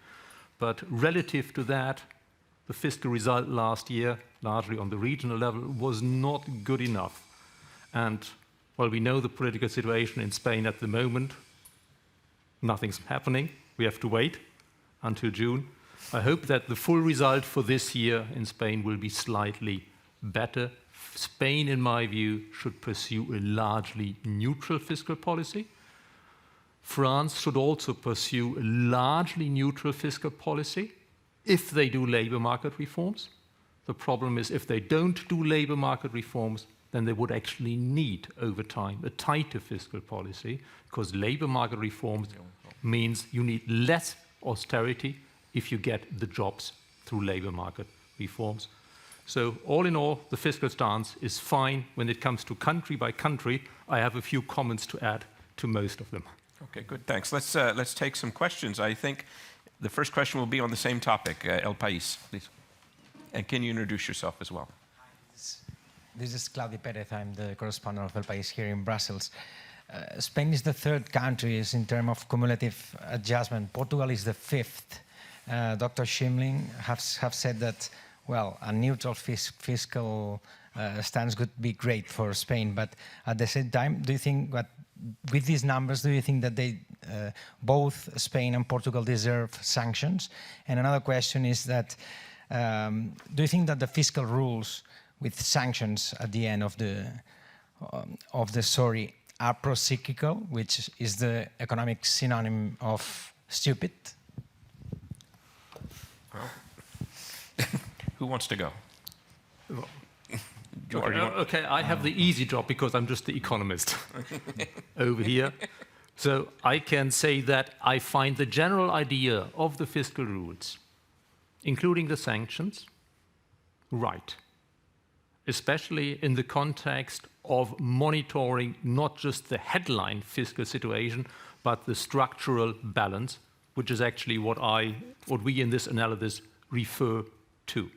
But relative to that, the fiscal result last year, largely on the regional level, was not good enough. And, well, we know the political situation in Spain at the moment. Nothing's happening. We have to wait until June. I hope that the full result for this year in Spain will be slightly better. Spain, in my view, should pursue a largely neutral fiscal policy. France should also pursue a largely neutral fiscal policy if they do labor market reforms. The problem is if they don't do labor market reforms, then they would actually need, over time, a tighter fiscal policy, because labor market reforms means you need less austerity if you get the jobs through labor market reforms. So all in all, the fiscal stance is fine. When it comes to country by country, I have a few comments to add to most of them. Okay, good, thanks. Let's take some questions. I think the first question will be on the same topic. El País, please. And can you introduce yourself as well? This is Claudio Perez. I'm the correspondent of El País here in Brussels. Spain is the third country in terms of cumulative adjustment. Portugal is the fifth. Dr. Schmieding have said that, well, a neutral fiscal stance could be great for Spain. But at the same time, do you think that with these numbers, do you think that they, both Spain and Portugal deserve sanctions? And another question is that, do you think that the fiscal rules with sanctions at the end of the story are pro-cyclical, which is the economic synonym of stupid? Well, who wants to go? Okay, I have the easy job because I'm just the economist over here. So I can say that I find the general idea of the fiscal rules, including the sanctions, right, especially in the context of monitoring not just the headline fiscal situation, but the structural balance, which is actually what we in this analysis refer to.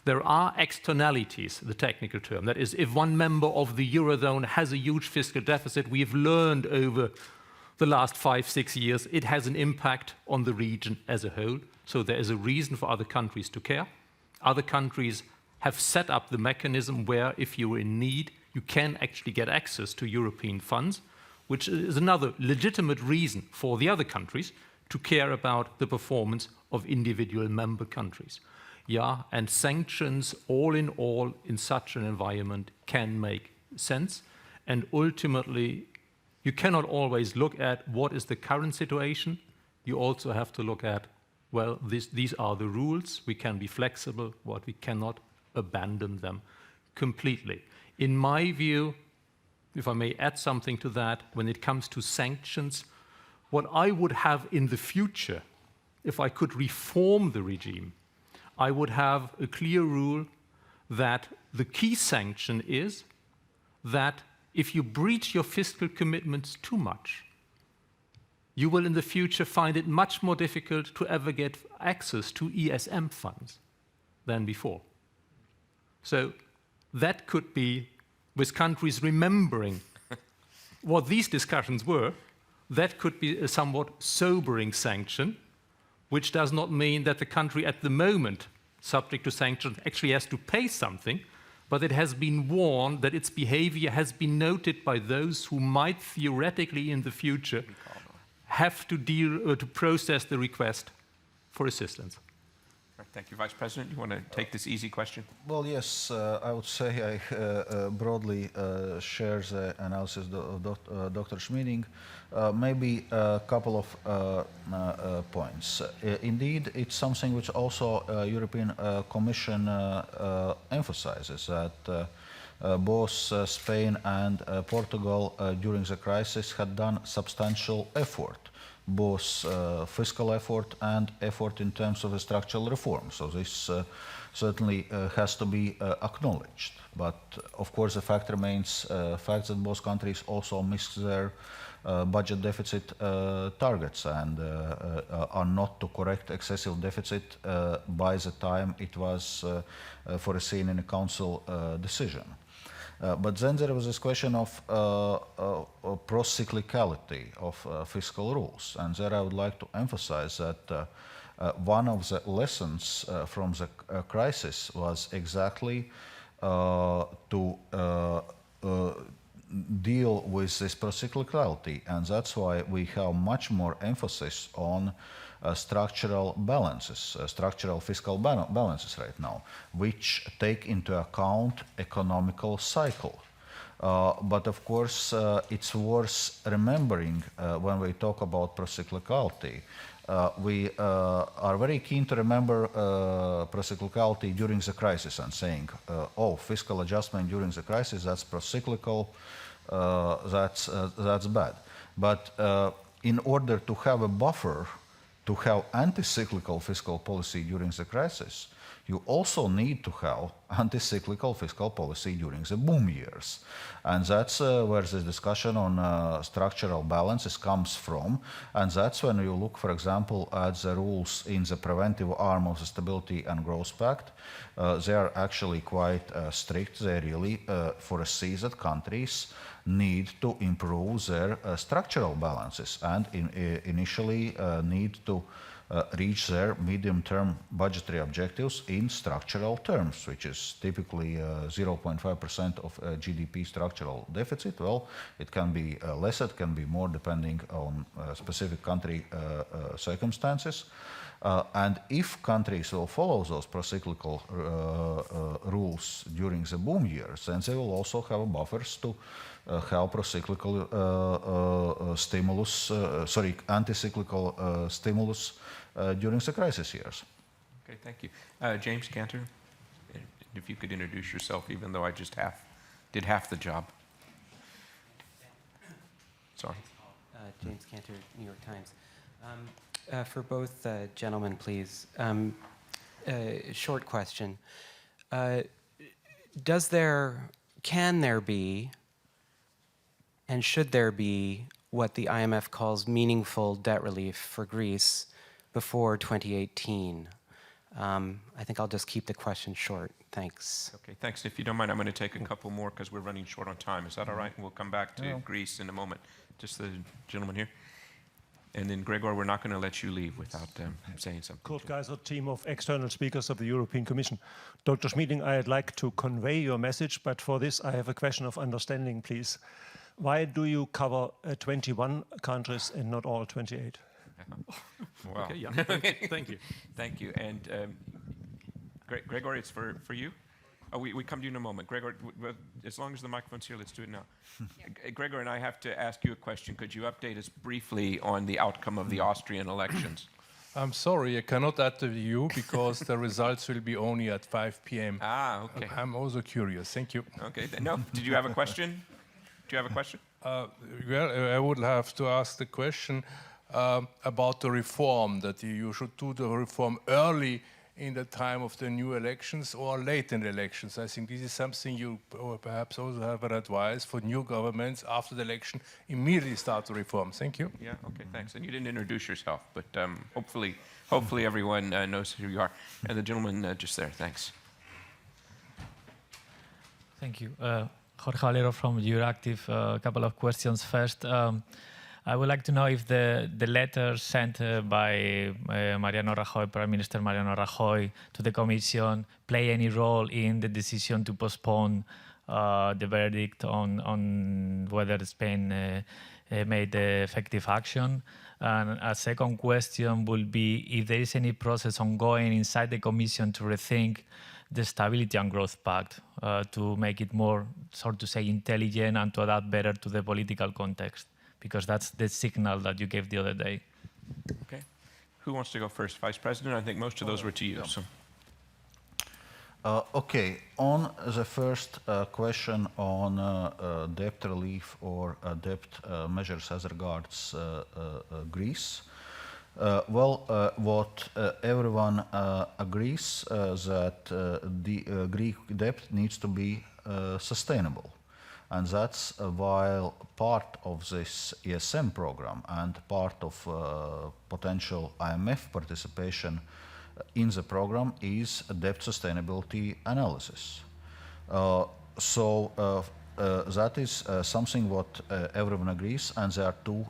There are externalities, the technical term. That is, if one member of the Eurozone has a huge fiscal deficit, we have learned over the last 5-6 years, it has an impact on the region as a whole. So there is a reason for other countries to care. Other countries have set up the mechanism where if you're in need, you can actually get access to European funds, which is another legitimate reason for the other countries to care about the performance of individual member countries. Yeah, and sanctions, all in such an environment can make sense. And ultimately, You cannot always look at what is the current situation. You also have to look at, well, these are the rules. We can be flexible, but we cannot abandon them completely. In my view, if I may add something to that, when it comes to sanctions, what I would have in the future, if I could reform the regime, I would have a clear rule that the key sanction is that if you breach your fiscal commitments too much, you will in the future find it much more difficult to ever get access to ESM funds than before. So that could be, with countries remembering what these discussions were, that could be a somewhat sobering sanction, which does not mean that the country at the moment, subject to sanctions, actually has to pay something, but it has been warned that its behavior has been noted by those who might theoretically in the future have to process the request for assistance. Thank you. Vice President, you want to take this easy question? Well, yes, I would say I broadly share the analysis of Dr. Schmieding. Maybe a couple of points. Indeed, it's something which also European Commission emphasizes, that both Spain and Portugal during the crisis had done substantial effort, both fiscal effort and effort in terms of a structural reform. So this certainly has to be acknowledged. But of course, the fact remains fact that both countries also missed their budget deficit targets and are not to correct excessive deficit by the time it was foreseen in a council decision. But then there was this question of pro-cyclicality of fiscal rules. And there I would like to emphasize that one of the lessons from the crisis was exactly to deal with this pro-cyclicality. And that's why we have much more emphasis on structural balances, structural fiscal balances right now, which take into account economical cycle. But of course, it's worth remembering when we talk about procyclicality. We are very keen to remember procyclicality during the crisis and saying, oh, fiscal adjustment during the crisis, that's procyclical, that's bad. But in order to have a buffer to have anti-cyclical fiscal policy during the crisis, you also need to have anti-cyclical fiscal policy during the boom years. And that's where the discussion on structural balances comes from. And that's when you look, for example, at the rules in the preventive arm of the Stability and Growth Pact. They are actually quite strict. They really foresee that countries need to improve their structural balances and initially need to reach their medium-term budgetary objectives in structural terms, which is typically 0.5% of GDP structural deficit. Well, it can be less, it can be more, depending on specific country circumstances. And if countries will follow those procyclical rules during the boom years, then they will also have buffers to have procyclical stimulus, anti-cyclical stimulus during the crisis years. Okay, thank you. James Cantor, if you could introduce yourself, even though I just did half the job. Sorry. James Cantor, New York Times. For both gentlemen, please, short question. Can there be, and should there be, what the IMF calls meaningful debt relief for Greece before 2018? I think I'll just keep the question short. Thanks. Okay, thanks. If you don't mind, I'm going to take a couple more because we're running short on time. Is that all right? And we'll come back to Greece in a moment. Just the gentleman here. And then, Gregor, we're not going to let you leave without saying something. Kurt Geiser, team of external speakers of the European Commission. Dr. Schmieding, I'd like to convey your message, but for this I have a question of understanding, please. Why do you cover 21 countries and not all 28? Wow. Okay, yeah. Thank you. Thank you. And Gregor, it's for you? Oh, we come to you in a moment. Gregor, as long as the microphone's here, let's do it now. Gregor and I have to ask you a question. Could you update us briefly on the outcome of the Austrian elections? I'm sorry, I cannot add to you because the results will be only at 5 p.m. Ah, okay. I'm also curious. Thank you. Okay. No, did you have a question? Do you have a question? Well, I would have to ask the question about the reform, that you should do the reform early in the time of the new elections or late in the elections. I think this is something you perhaps also have an advice for new governments after the election, immediately start the reform. Thank you. Yeah, okay, thanks. And you didn't introduce yourself, but hopefully everyone knows who you are. And the gentleman just there, thanks. Thank you. Jorge Valero from Euractiv. A couple of questions. First, I would like to know if the letter sent by Mariano Rajoy, Prime Minister Mariano Rajoy, to the Commission play any role in the decision to postpone the verdict on whether Spain made effective action. And a second question will be if there is any process ongoing inside the Commission to rethink the Stability and Growth Pact to make it more, sort of say, intelligent and to adapt better to the political context, because that's the signal that you gave the other day. Okay. Who wants to go first? Vice President? I think most of those were to you. So. Okay, on the first question on debt relief or debt measures as regards Greece, what everyone agrees that the Greek debt needs to be sustainable. And that's while part of this ESM program and part of potential IMF participation in the program is a debt sustainability analysis. That is something what everyone agrees, and there are two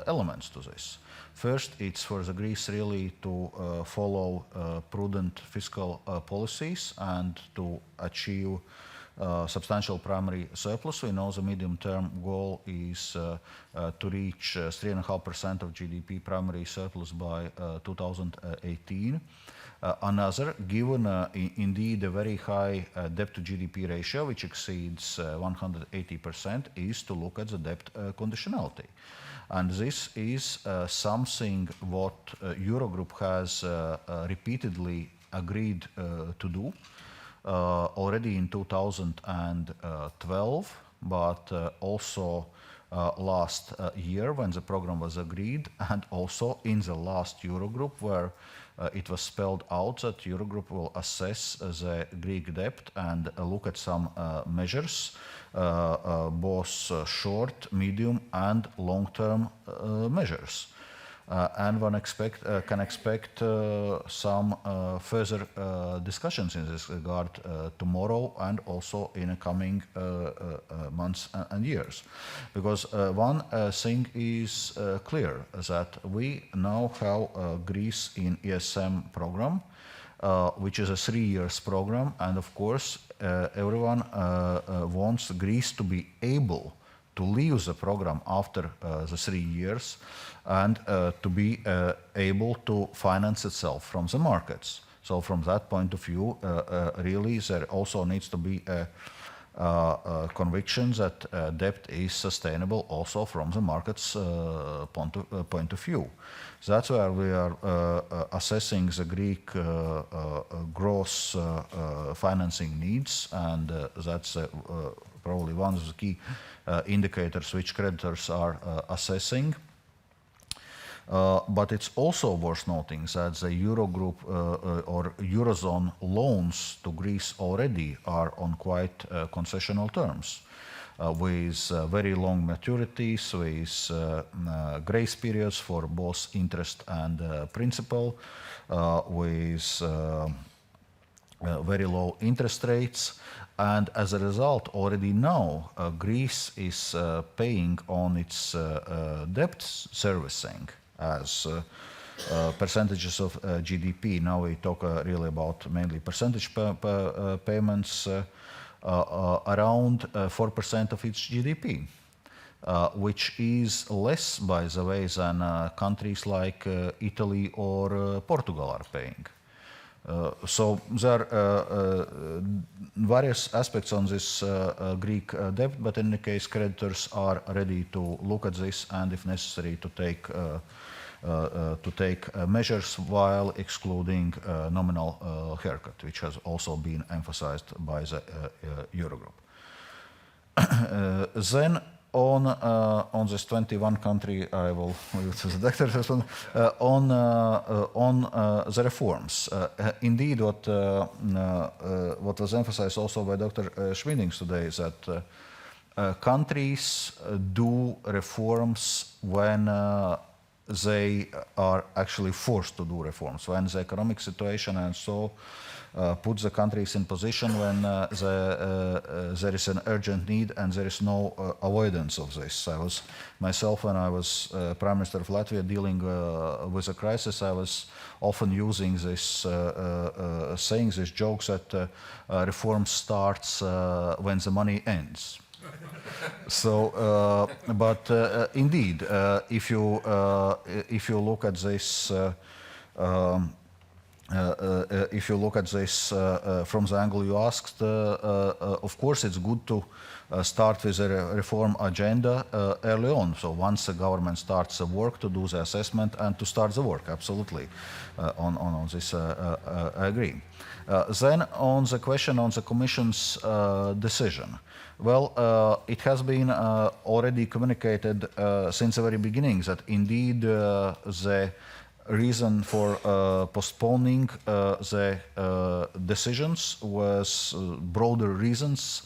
elements to this. First, it's for the Greece really to follow prudent fiscal policies and to achieve substantial primary surplus. We know the medium-term goal is to reach 3.5% of GDP primary surplus by 2018. Another, given indeed a very high debt to GDP ratio, which exceeds 180%, is to look at the debt conditionality. And this is something what Eurogroup has repeatedly agreed to do. Already in 2012, but also last year when the program was agreed, and also in the last Eurogroup where it was spelled out that Eurogroup will assess the Greek debt and look at some measures, both short, medium and long-term measures. And one can expect some further discussions in this regard tomorrow and also in the coming months and years. Because one thing is clear, that we now have Greece in ESM program, which is a 3 years program, and of course everyone wants Greece to be able to leave the program after the 3 years and to be able to finance itself from the markets. So from that point of view, really there also needs to be a conviction that debt is sustainable also from the markets point of view. So that's where we are assessing the Greek gross financing needs, and that's probably one of the key indicators which creditors are assessing. But it's also worth noting that the Eurogroup or Eurozone loans to Greece already are on quite concessional terms, with very long maturities, with grace periods for both interest and principal, with very low interest rates. And as a result, already now, Greece is paying on its debt servicing as percentages of GDP. Now we talk really about mainly percentage payments, around 4% of its GDP, which is less, by the way, than countries like Italy or Portugal are paying. So there are various aspects on this Greek debt, but in any case, creditors are ready to look at this and, if necessary, to take measures while excluding nominal haircut, which has also been emphasized by the Eurogroup. Then on this 21 country, I will leave it to the doctor on the reforms. Indeed, what was emphasized also by Dr. Schmieding today is that countries do reforms when they are actually forced to do reforms, when the economic situation and so puts the countries in position when there is an urgent need and there is no avoidance of this. I was myself, when I was Prime Minister of Latvia, dealing with a crisis, I was often using this saying, these jokes that reform starts when the money ends. So, but indeed, if you look at this, from the angle you asked, of course, it's good to start with a reform agenda early on. So once the government starts the work, to do the assessment and to start the work. Absolutely, on this, I agree. Then on the question on the Commission's decision. Well, it has been already communicated since the very beginning that indeed the reason for postponing the decisions was broader reasons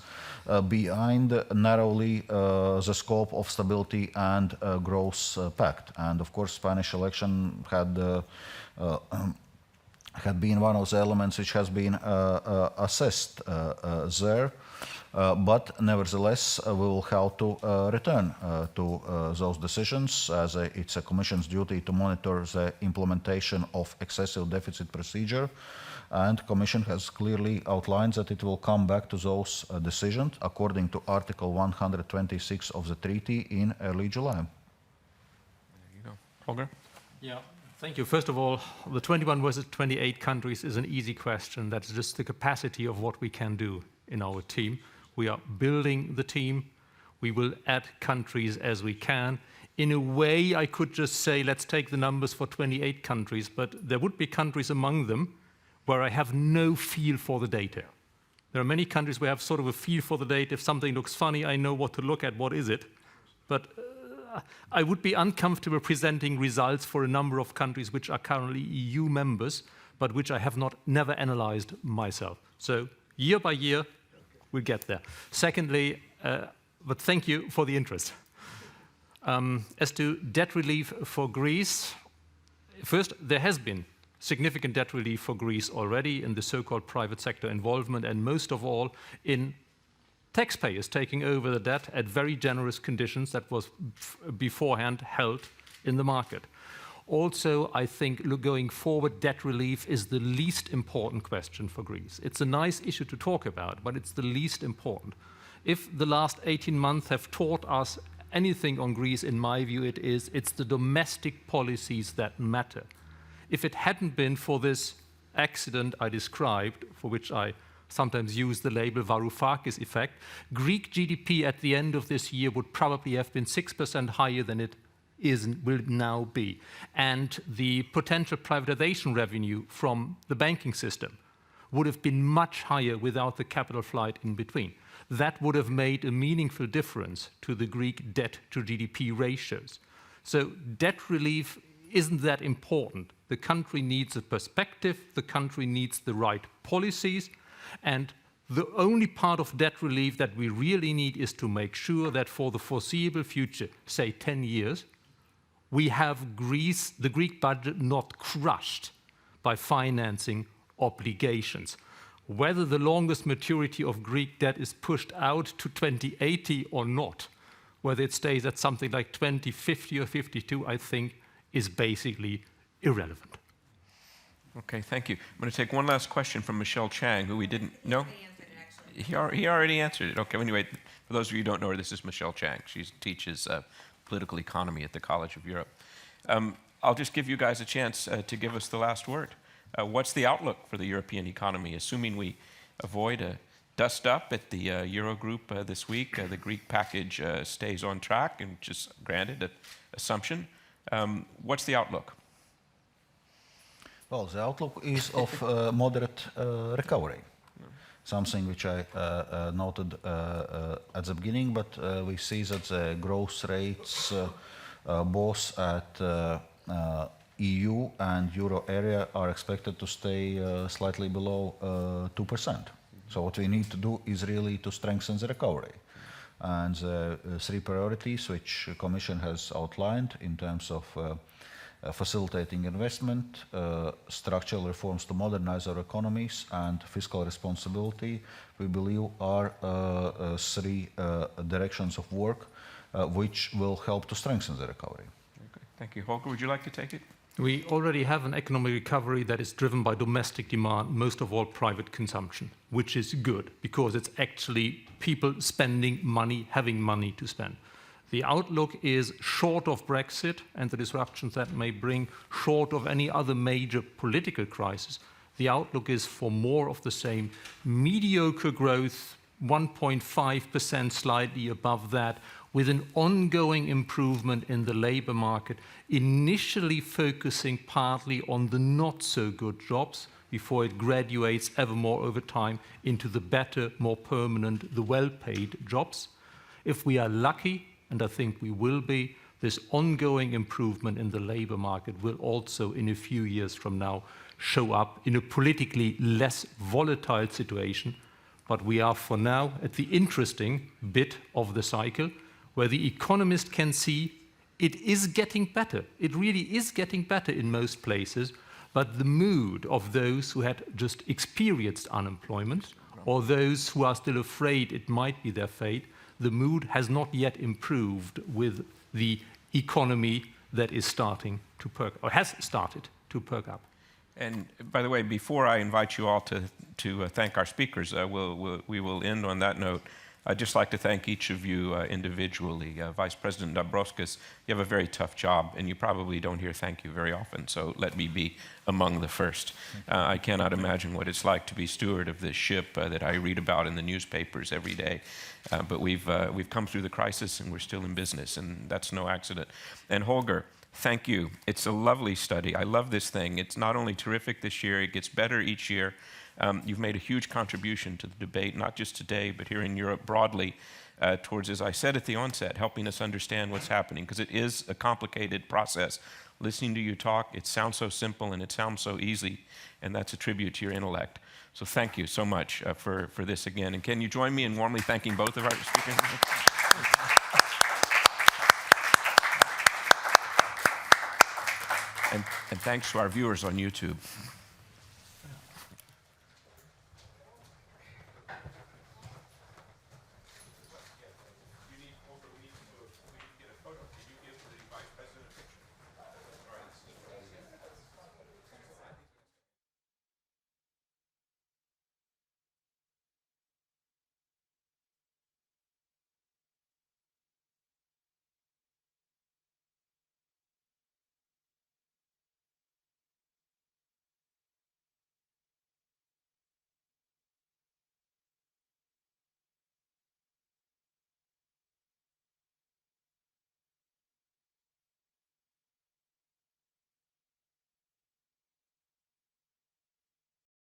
behind narrowly the scope of Stability and Growth Pact. And of course, Spanish election had been one of the elements which has been assessed there. But nevertheless, we will have to return to those decisions, as it's a Commission's duty to monitor the implementation of excessive deficit procedure. And Commission has clearly outlined that it will come back to those decisions according to Article 126 of the treaty in early July. There you go. Holger? Yeah. Thank you. First of all, the 21 versus 28 countries is an easy question. That's just the capacity of what we can do in our team. We are building the team. We will add countries as we can. In a way, I could just say, let's take the numbers for 28 countries, but there would be countries among them where I have no feel for the data. There are many countries where I have sort of a feel for the data. If something looks funny, I know what to look at, what is it? But I would be uncomfortable presenting results for a number of countries which are currently EU members, but which I have never analyzed myself. So year by year, we'll get there. Secondly, but thank you for the interest. As to debt relief for Greece, first, there has been significant debt relief for Greece already in the so-called private sector involvement, and most of all in taxpayers taking over the debt at very generous conditions that was beforehand held in the market. Also, I think going forward, debt relief is the least important question for Greece. It's a nice issue to talk about, but it's the least important. If the last 18 months have taught us anything on Greece, in my view, it's the domestic policies that matter. If it hadn't been for this accident I described, for which I sometimes use the label Varoufakis effect, Greek GDP at the end of this year would probably have been 6% higher than it will now be. And the potential privatization revenue from the banking system would have been much higher without the capital flight in between. That would have made a meaningful difference to the Greek debt to GDP ratios. So debt relief isn't that important. The country needs a perspective, the country needs the right policies, and the only part of debt relief that we really need is to make sure that for the foreseeable future, say 10 years, we have Greece, the Greek budget, not crushed by financing obligations. Whether the longest maturity of Greek debt is pushed out to 2080 or not, whether it stays at something like 2050 or 52, I think is basically irrelevant. Okay, thank you. I'm going to take one last question from Michelle Chang, who we didn't know. He already answered it. Okay, anyway, for those of you who don't know her, this is Michelle Chang. She teaches political economy at the College of Europe. I'll just give you guys a chance to give us the last word. What's the outlook for the European economy, assuming we avoid a dust up at the eurogroup this week? The Greek package stays on track, and just granted an assumption. What's the outlook? Well, the outlook is of moderate recovery. Something which I noted at the beginning, but we see that the growth rates both at EU and euro area are expected to stay slightly below 2%. So what we need to do is really to strengthen the recovery. And the three priorities which the Commission has outlined in terms of facilitating investment, structural reforms to modernize our economies, and fiscal responsibility, we believe are three directions of work which will help to strengthen the recovery. Okay. Thank you. Holger, would you like to take it? We already have an economic recovery that is driven by domestic demand, most of all private consumption, which is good because it's actually people spending money, having money to spend. The outlook is short of Brexit and the disruptions that may bring, short of any other major political crisis. The outlook is for more of the same mediocre growth, 1.5%, slightly above that, with an ongoing improvement in the labor market, initially focusing partly on the not so good jobs before it graduates ever more over time into the better, more permanent, the well-paid jobs. If we are lucky, and I think we will be, this ongoing improvement in the labor market will also, in a few years from now, show up in a politically less volatile situation. But we are, for now, at the interesting bit of the cycle where the economist can see it is getting better. It really is getting better in most places, but the mood of those who had just experienced unemployment or those who are still afraid it might be their fate, the mood has not yet improved with the economy that is starting to perk, or has started to perk up. And by the way, before I invite you all to thank our speakers, we will end on that note. I'd just like to thank each of you individually. Vice President Dombrovskis, you have a very tough job, and you probably don't hear thank you very often, so let me be among the first. I cannot imagine what it's like to be steward of this ship that I read about in the newspapers every day. But we've come through the crisis, and we're still in business, and that's no accident. And Holger, thank you. It's a lovely study. I love this thing. It's not only terrific this year, it gets better each year. You've made a huge contribution to the debate, not just today, but here in Europe broadly, towards, as I said at the onset, helping us understand what's happening, because it is a complicated process. Listening to you talk, it sounds so simple and it sounds so easy, and that's a tribute to your intellect. So thank you so much for this again. And can you join me in warmly thanking both of our speakers? And thanks to our viewers on YouTube.